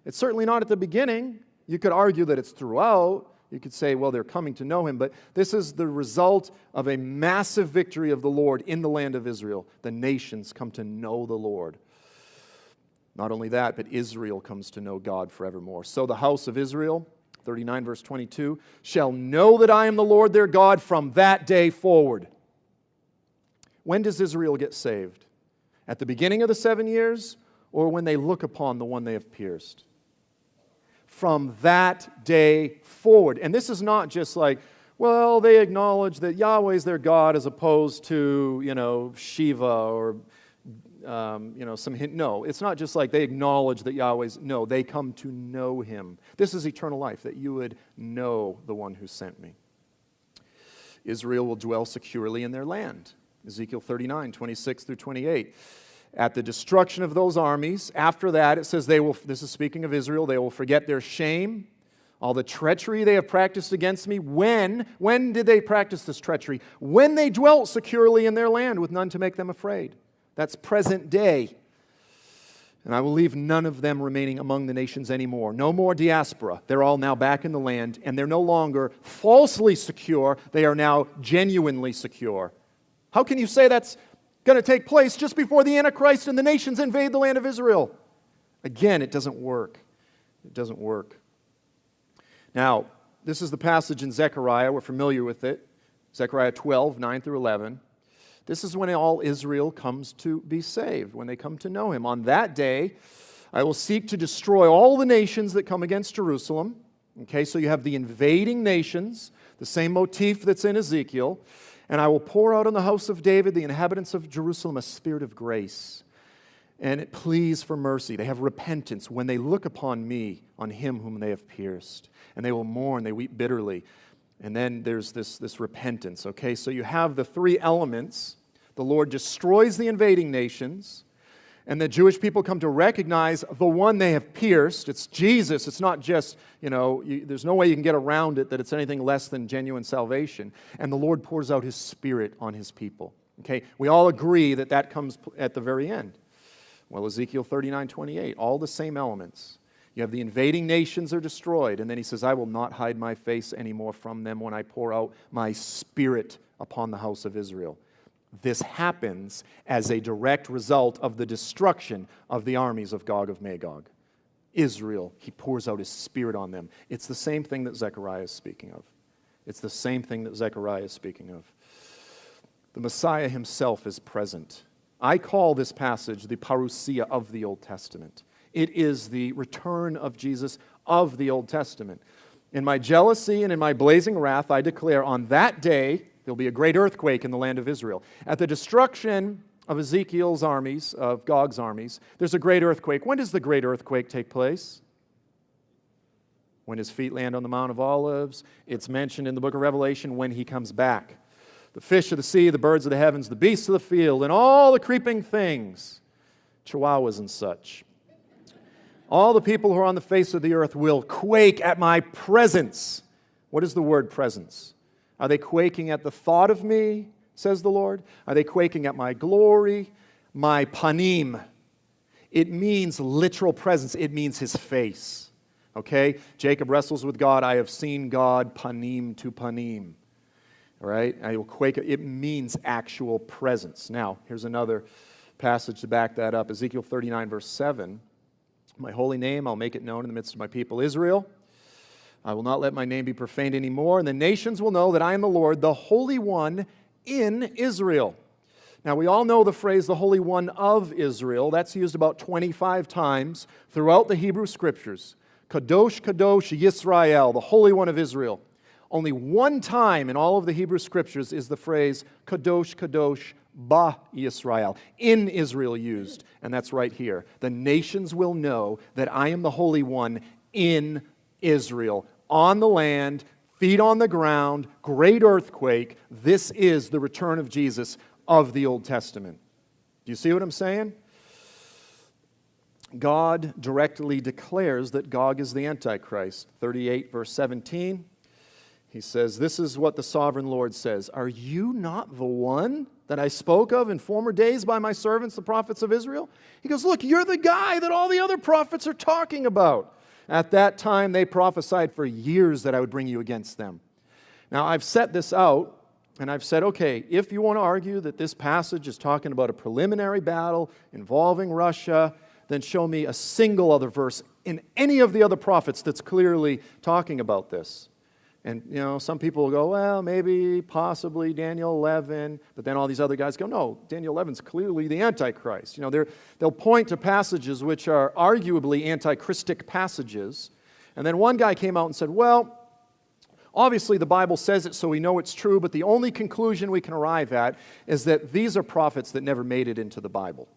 It's certainly not at the beginning. You could argue that it's throughout. You could say, well, they're coming to know him, but this is the result of a massive victory of the Lord in the land of Israel. The nations come to know the Lord. Not only that, but Israel comes to know God forevermore. So the house of Israel, 39 verse 22, shall know that I am the Lord their God from that day forward. When does Israel get saved? At the beginning of the 7 years, or when they look upon the one they have pierced? From that day forward. And this is not just like, well, they acknowledge that Yahweh's their God as opposed to, Shiva or, some hint. No, it's not just like they acknowledge that Yahweh's. No, they come to know him. This is eternal life, that you would know the one who sent me. Israel will dwell securely in their land. Ezekiel 39, 26 through 28. At the destruction of those armies, after that, it says this is speaking of Israel, they will forget their shame, all the treachery they have practiced against me. When did they practice this treachery? When they dwelt securely in their land with none to make them afraid. That's present day. And I will leave none of them remaining among the nations anymore. No more diaspora. They're all now back in the land, and they're no longer falsely secure. They are now genuinely secure. How can you say that's going to take place just before the Antichrist and the nations invade the land of Israel? Again, it doesn't work. It doesn't work. Now, this is the passage in Zechariah. We're familiar with it. Zechariah 12, 9 through 11. This is when all Israel comes to be saved, when they come to know him. On that day, I will seek to destroy all the nations that come against Jerusalem. Okay, so you have the invading nations, the same motif that's in Ezekiel. And I will pour out on the house of David, the inhabitants of Jerusalem, a spirit of grace. And it pleads for mercy. They have repentance when they look upon me, on him whom they have pierced. And they will mourn, they weep bitterly. And then there's this repentance. Okay, so you have the three elements. The Lord destroys the invading nations. And the Jewish people come to recognize the one they have pierced. It's Jesus. It's not just, there's no way you can get around it that it's anything less than genuine salvation. And the Lord pours out his Spirit on his people. Okay, we all agree that comes at the very end. Well, Ezekiel 39:28, all the same elements. You have the invading nations are destroyed. And then he says, I will not hide my face anymore from them when I pour out my Spirit upon the house of Israel. This happens as a direct result of the destruction of the armies of Gog of Magog. Israel, he pours out his Spirit on them. It's the same thing that Zechariah is speaking of. It's the same thing that Zechariah is speaking of. The Messiah himself is present. I call this passage the parousia of the Old Testament. It is the return of Jesus of the Old Testament. In my jealousy and in my blazing wrath, I declare on that day, there'll be a great earthquake in the land of Israel. At the destruction of Ezekiel's armies, of Gog's armies, there's a great earthquake. When does the great earthquake take place? When his feet land on the Mount of Olives. It's mentioned in the book of Revelation when he comes back. The fish of the sea, the birds of the heavens, the beasts of the field, and all the creeping things, chihuahuas and such. All the people who are on the face of the earth will quake at my presence. What is the word presence? Are they quaking at the thought of me, says the Lord? Are they quaking at my glory, my panim? It means literal presence. It means His face. Okay? Jacob wrestles with God. I have seen God panim to panim. All right? I will quake. It means actual presence. Now, here's another passage to back that up. Ezekiel 39, verse 7. My holy name, I'll make it known in the midst of my people Israel. I will not let my name be profaned anymore, and the nations will know that I am the Lord, the Holy One in Israel. Now, we all know the phrase, the Holy One of Israel. That's used about 25 times throughout the Hebrew Scriptures. Kadosh, Kadosh, Yisrael, the Holy One of Israel. Only one time in all of the Hebrew Scriptures is the phrase, Kadosh, Kadosh, Ba Yisrael, in Israel used, and that's right here. The nations will know that I am the Holy One in Israel, on the land, feet on the ground, great earthquake. This is the return of Jesus of the Old Testament. Do you see what I'm saying? God directly declares that Gog is the Antichrist. 38 verse 17, He says, this is what the sovereign Lord says. Are you not the one that I spoke of in former days by my servants, the prophets of Israel? He goes, look, you're the guy that all the other prophets are talking about. At that time, they prophesied for years that I would bring you against them. Now, I've set this out, and I've said, okay, if you want to argue that this passage is talking about a preliminary battle involving Russia, then show me a single other verse in any of the other prophets that's clearly talking about this. And, you know, some people will go, well, maybe, possibly Daniel 11, but then all these other guys go, no, Daniel 11's clearly the Antichrist. You know, they'll point to passages which are arguably antichristic passages. And then one guy came out and said, well, obviously the Bible says it, so we know it's true, but the only conclusion we can arrive at is that these are prophets that never made it into the Bible.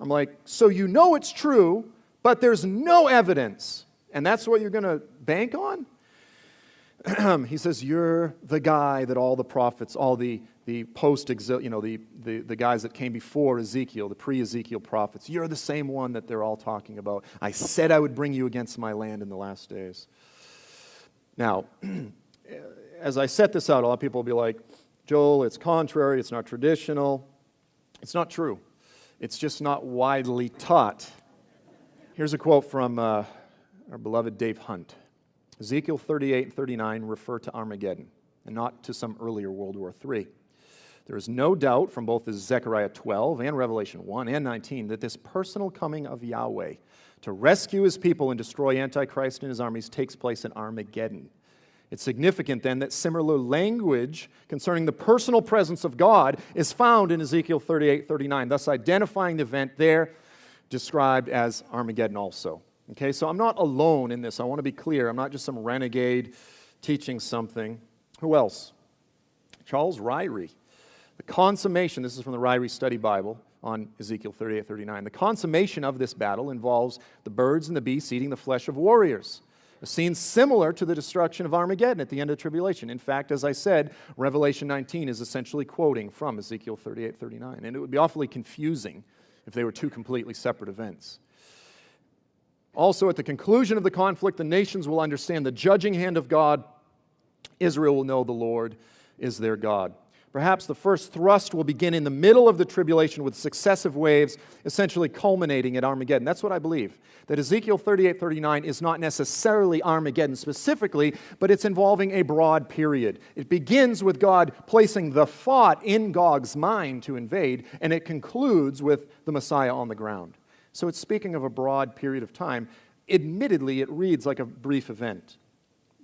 I'm like, so you know it's true, but there's no evidence, and that's what you're going to bank on? He says, you're the guy that all the prophets, all the post-exil, you know, the guys that came before Ezekiel, the pre-Ezekiel prophets, you're the same one that they're all talking about. I said I would bring you against my land in the last days. Now, as I set this out, a lot of people will be like, Joel, it's contrary, it's not traditional. It's not true. It's just not widely taught. Here's a quote from our beloved Dave Hunt. Ezekiel 38 and 39 refer to Armageddon and not to some earlier World War III. There is no doubt from both Zechariah 12 and Revelation 1 and 19 that this personal coming of Yahweh to rescue His people and destroy Antichrist and his armies takes place in Armageddon. It's significant then that similar language concerning the personal presence of God is found in Ezekiel 38-39, thus identifying the event there described as Armageddon also. Okay, so I'm not alone in this. I want to be clear. I'm not just some renegade teaching something. Who else? Charles Ryrie. The consummation, this is from the Ryrie Study Bible on Ezekiel 38-39. The consummation of this battle involves the birds and the beasts eating the flesh of warriors. A scene similar to the destruction of Armageddon at the end of tribulation. In fact, as I said, Revelation 19 is essentially quoting from Ezekiel 38-39. And it would be awfully confusing if they were two completely separate events. Also, at the conclusion of the conflict, the nations will understand the judging hand of God. Israel will know the Lord is their God. Perhaps the first thrust will begin in the middle of the tribulation with successive waves, essentially culminating at Armageddon. That's what I believe. That Ezekiel 38-39 is not necessarily Armageddon specifically, but it's involving a broad period. It begins with God placing the thought in Gog's mind to invade, and it concludes with the Messiah on the ground. So it's speaking of a broad period of time. Admittedly, it reads like a brief event.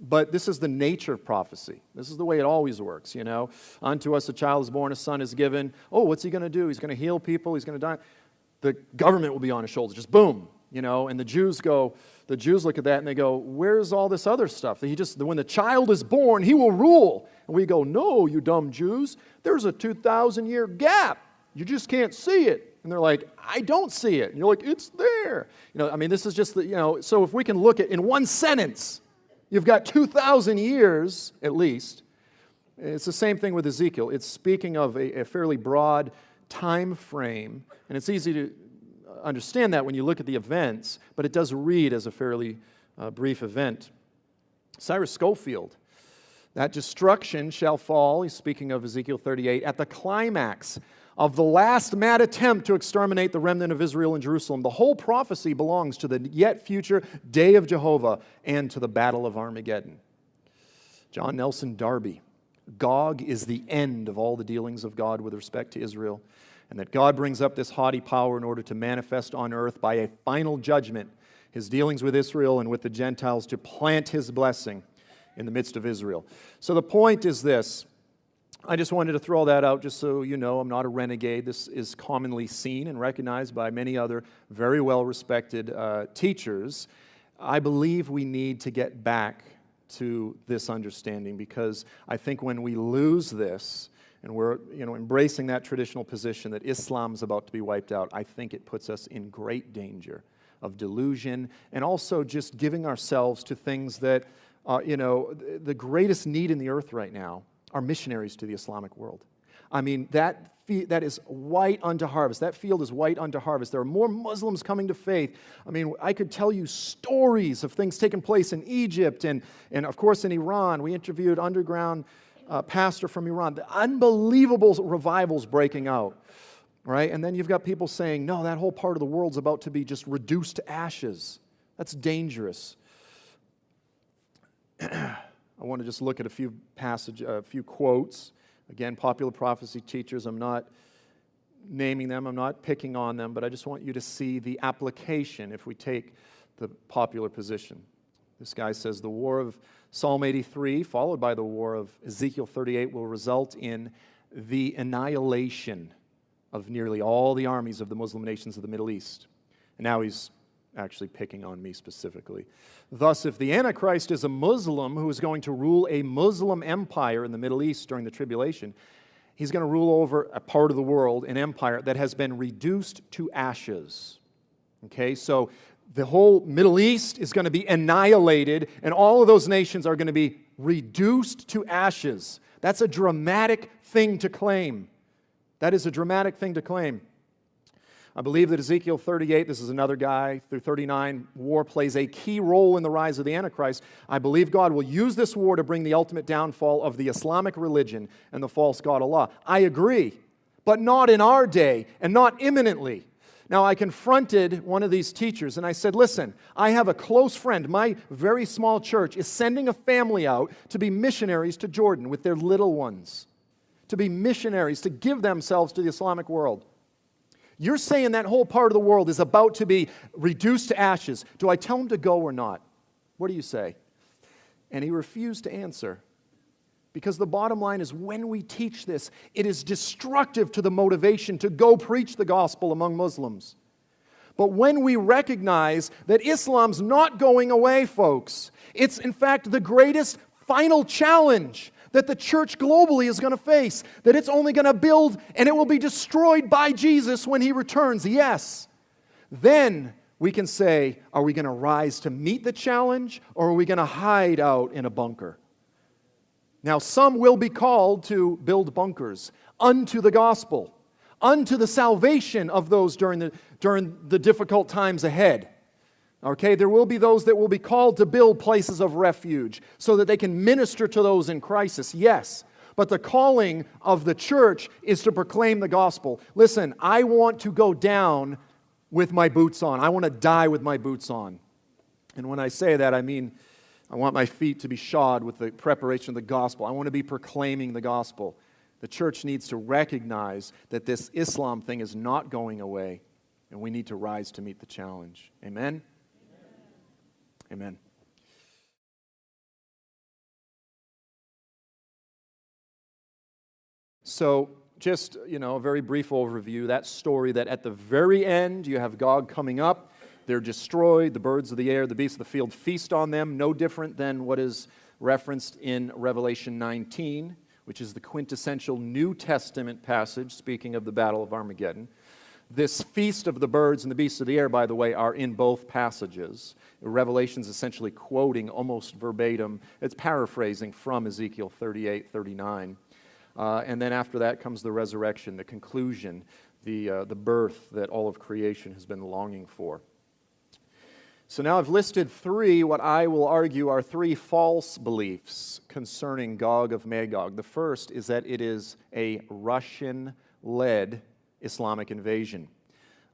But this is the nature of prophecy. This is the way it always works, you know. Unto us a child is born, a son is given. Oh, what's He going to do? He's going to heal people. He's going to die. The government will be on His shoulders. Just boom, you know. And the Jews look at that and they go, where's all this other stuff? When the child is born, He will rule. And we go, no, you dumb Jews. There's a 2,000-year gap. You just can't see it. And they're like, I don't see it. And you're like, it's there. You know, I mean, this is just, so if we can look at, in one sentence, you've got 2,000 years, at least. It's the same thing with Ezekiel. It's speaking of a fairly broad time frame, and it's easy to understand that when you look at the events, but it does read as a fairly brief event. Cyrus Schofield, that destruction shall fall, he's speaking of Ezekiel 38, at the climax of the last mad attempt to exterminate the remnant of Israel and Jerusalem. The whole prophecy belongs to the yet future day of Jehovah and to the battle of Armageddon. John Nelson Darby, Gog is the end of all the dealings of God with respect to Israel, and that God brings up this haughty power in order to manifest on earth by a final judgment his dealings with Israel and with the Gentiles, to plant his blessing in the midst of Israel. So the point is this. I just wanted to throw that out just so you know I'm not a renegade. This is commonly seen and recognized by many other very well-respected teachers. I believe we need to get back to this understanding, because I think when we lose this and we're embracing that traditional position that Islam's about to be wiped out, I think it puts us in great danger of delusion and also just giving ourselves to things that, the greatest need in the earth right now are missionaries to the Islamic world. I mean, that is white unto harvest. That field is white unto harvest. There are more Muslims coming to faith. I mean, I could tell you stories of things taking place in Egypt and of course in Iran. We interviewed underground pastor from Iran. The unbelievable revivals breaking out, right? And then you've got people saying, no, that whole part of the world's about to be just reduced to ashes. That's dangerous. I want to just look at a few quotes. Again, popular prophecy teachers, I'm not naming them, I'm not picking on them, but I just want you to see the application if we take the popular position. This guy says, the war of Psalm 83, followed by the war of Ezekiel 38, will result in the annihilation of nearly all the armies of the Muslim nations of the Middle East. And now he's actually picking on me specifically. Thus, if the Antichrist is a Muslim who is going to rule a Muslim empire in the Middle East during the tribulation, he's going to rule over a part of the world, an empire that has been reduced to ashes. Okay, so the whole Middle East is going to be annihilated, and all of those nations are going to be reduced to ashes. That's a dramatic thing to claim. That is a dramatic thing to claim. I believe that Ezekiel 38, this is another guy, through 39, war plays a key role in the rise of the Antichrist. I believe God will use this war to bring the ultimate downfall of the Islamic religion and the false god Allah. I agree, but not in our day and not imminently. Now, I confronted one of these teachers and I said, listen, I have a close friend. My very small church is sending a family out to be missionaries to Jordan with their little ones, to be missionaries, to give themselves to the Islamic world. You're saying that whole part of the world is about to be reduced to ashes. Do I tell him to go or not? What do you say? And he refused to answer. Because the bottom line is, when we teach this, it is destructive to the motivation to go preach the gospel among Muslims. But when we recognize that Islam's not going away, folks, it's in fact the greatest final challenge that the church globally is going to face, that it's only going to build and it will be destroyed by Jesus when He returns, yes. Then we can say, are we going to rise to meet the challenge, or are we going to hide out in a bunker? Now, some will be called to build bunkers unto the gospel, unto the salvation of those during the difficult times ahead. Okay, there will be those that will be called to build places of refuge so that they can minister to those in crisis, yes. But the calling of the church is to proclaim the gospel. Listen, I want to go down with my boots on. I want to die with my boots on. And when I say that, I mean I want my feet to be shod with the preparation of the gospel. I want to be proclaiming the gospel. The church needs to recognize that this Islam thing is not going away, and we need to rise to meet the challenge. Amen? Amen. So, just, a very brief overview. That story that at the very end, you have Gog coming up. They're destroyed. The birds of the air, the beasts of the field feast on them. No different than what is referenced in Revelation 19, which is the quintessential New Testament passage, speaking of the Battle of Armageddon. This feast of the birds and the beasts of the air, by the way, are in both passages. Revelation's essentially quoting almost verbatim. It's paraphrasing from Ezekiel 38, 39. And then after that comes the resurrection, the conclusion. the birth that all of creation has been longing for. So now I've listed three, what I will argue are three false beliefs concerning Gog of Magog. The first is that it is a Russian-led Islamic invasion.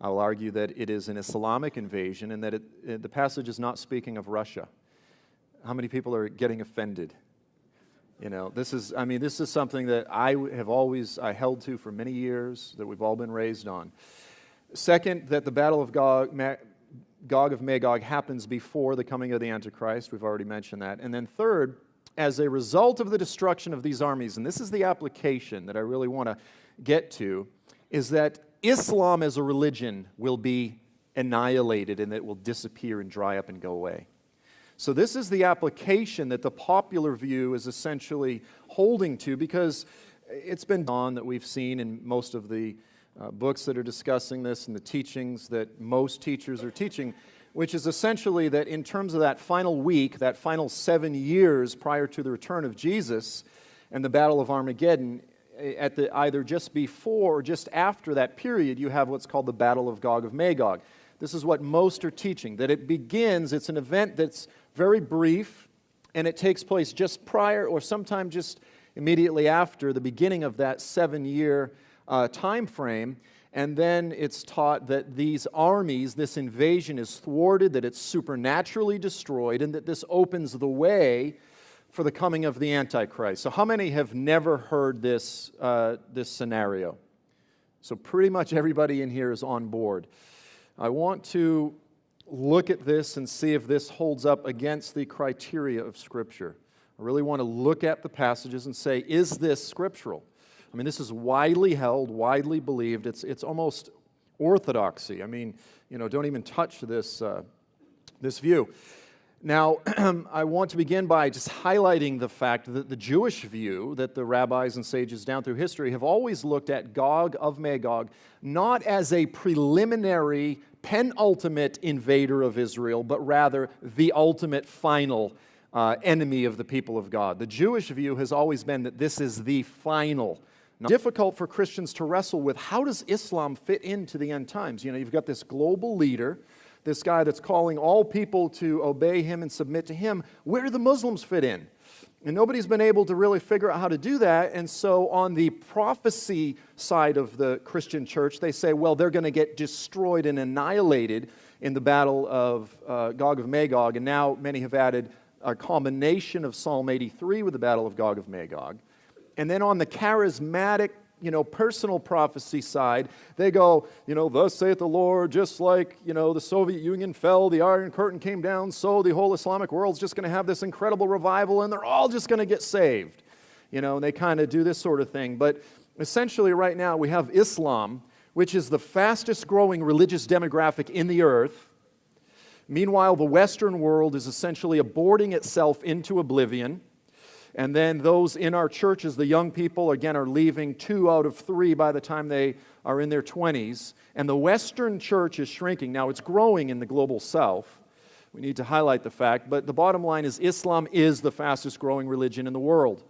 I will argue that it is an Islamic invasion and that the passage is not speaking of Russia. How many people are getting offended? You know, this is something that I held to for many years, that we've all been raised on. Second, that the Battle of Gog of Magog happens before the coming of the Antichrist. We've already mentioned that. And then third, as a result of the destruction of these armies, and this is the application that I really want to get to, is that Islam as a religion will be annihilated and it will disappear and dry up and go away. So this is the application that the popular view is essentially holding to, because it's been on that we've seen in most of the books that are discussing this and the teachings that most teachers are teaching, which is essentially that in terms of that final week, that final 7 years prior to the return of Jesus and the Battle of Armageddon, either just before or just after that period, you have what's called the Battle of Gog of Magog. This is what most are teaching, that it begins, it's an event that's very brief, and it takes place just prior or sometime just immediately after the beginning of that 7-year time frame. And then it's taught that these armies, this invasion is thwarted, that it's supernaturally destroyed, and that this opens the way for the coming of the Antichrist. So how many have never heard this scenario? So pretty much everybody in here is on board. I want to look at this and see if this holds up against the criteria of Scripture. I really want to look at the passages and say, is this scriptural? I mean, this is widely held, widely believed. It's almost orthodoxy. I mean, don't even touch this view. Now, I want to begin by just highlighting the fact that the Jewish view, that the rabbis and sages down through history have always looked at Gog of Magog not as a preliminary, penultimate invader of Israel, but rather the ultimate final enemy of the people of God. The Jewish view has always been that this is the final. Now, difficult for Christians to wrestle with. How does Islam fit into the end times? You've got this global leader, this guy that's calling all people to obey him and submit to him. Where do the Muslims fit in? And nobody's been able to really figure out how to do that. And so on the prophecy side of the Christian church, they say, well, they're going to get destroyed and annihilated in the battle of Gog of Magog. And now many have added a combination of Psalm 83 with the battle of Gog of Magog. And then on the charismatic, personal prophecy side, they go, thus saith the Lord, just like, the Soviet Union fell, the Iron Curtain came down, so the whole Islamic world's just going to have this incredible revival, and they're all just going to get saved. And they kind of do this sort of thing. But essentially right now we have Islam, which is the fastest growing religious demographic in the earth. Meanwhile, the Western world is essentially aborting itself into oblivion. And then those in our churches, the young people, again, are leaving 2 out of 3 by the time they are in their 20s. And the Western church is shrinking. Now, it's growing in the global south. We need to highlight the fact. But the bottom line is Islam is the fastest growing religion in the world.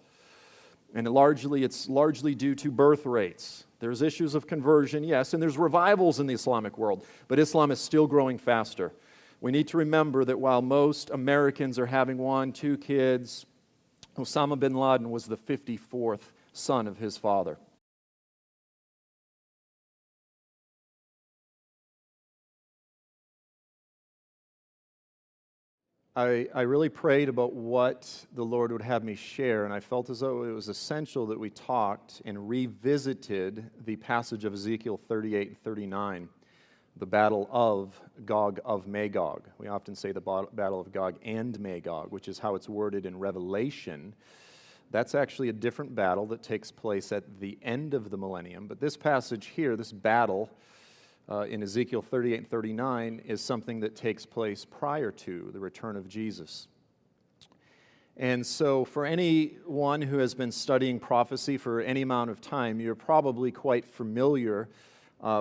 And it's largely due to birth rates. There's issues of conversion, yes, and there's revivals in the Islamic world. But Islam is still growing faster. We need to remember that while most Americans are having 1, 2 kids, Osama bin Laden was the 54th son of his father. I really prayed about what the Lord would have me share, and I felt as though it was essential that we talked and revisited the passage of Ezekiel 38 and 39, the battle of Gog of Magog. We often say the battle of Gog and Magog, which is how it's worded in Revelation. That's actually a different battle that takes place at the end of the millennium. But this passage here, this battle in Ezekiel 38 and 39, is something that takes place prior to the return of Jesus. And so for anyone who has been studying prophecy for any amount of time, you're probably quite familiar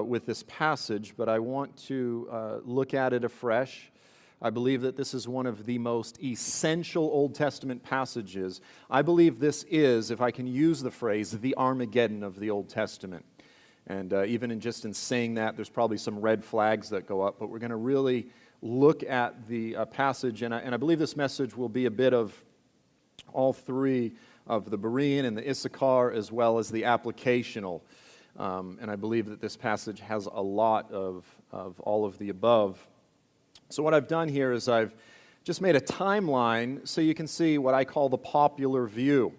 with this passage, but I want to look at it afresh. I believe that this is one of the most essential Old Testament passages. I believe this is, if I can use the phrase, the Armageddon of the Old Testament. And even in saying that, there's probably some red flags that go up. But we're going to really look at the passage. And I believe this message will be a bit of all three, of the Berean and the Issachar, as well as the applicational. And I believe that this passage has a lot of all of the above. So what I've done here is I've just made a timeline so you can see what I call the popular view.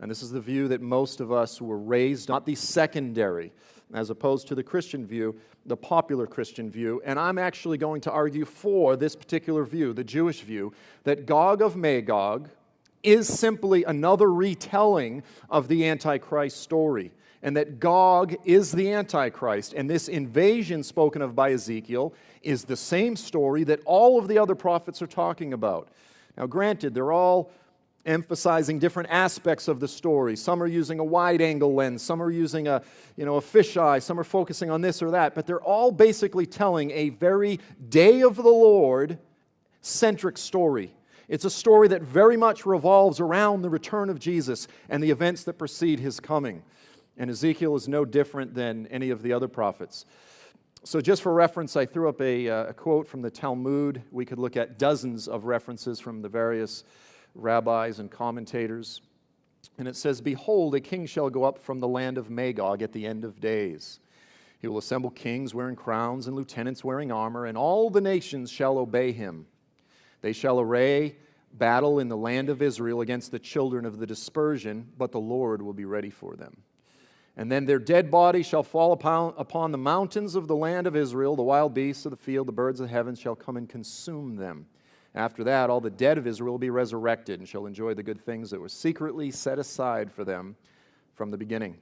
And this is the view that most of us were raised, not the secondary, as opposed to the Christian view, the popular Christian view. And I'm actually going to argue for this particular view, the Jewish view, that Gog of Magog is simply another retelling of the Antichrist story, and that Gog is the Antichrist, and this invasion spoken of by Ezekiel is the same story that all of the other prophets are talking about. Now, granted, they're all emphasizing different aspects of the story. Some are using a wide-angle lens, some are using a fisheye, some are focusing on this or that, but they're all basically telling a very day of the Lord centric story. It's a story that very much revolves around the return of Jesus and the events that precede his coming. And Ezekiel is no different than any of the other prophets. So just for reference, I threw up a quote from the Talmud. We could look at dozens of references from the various rabbis and commentators. And it says, "Behold, a king shall go up from the land of Magog at the end of days. He will assemble kings wearing crowns and lieutenants wearing armor, and all the nations shall obey him. They shall array battle in the land of Israel against the children of the dispersion, but the Lord will be ready for them. And then their dead bodies shall fall upon the mountains of the land of Israel. The wild beasts of the field, the birds of the heavens shall come and consume them. After that, all the dead of Israel will be resurrected and shall enjoy the good things that were secretly set aside for them from the beginning."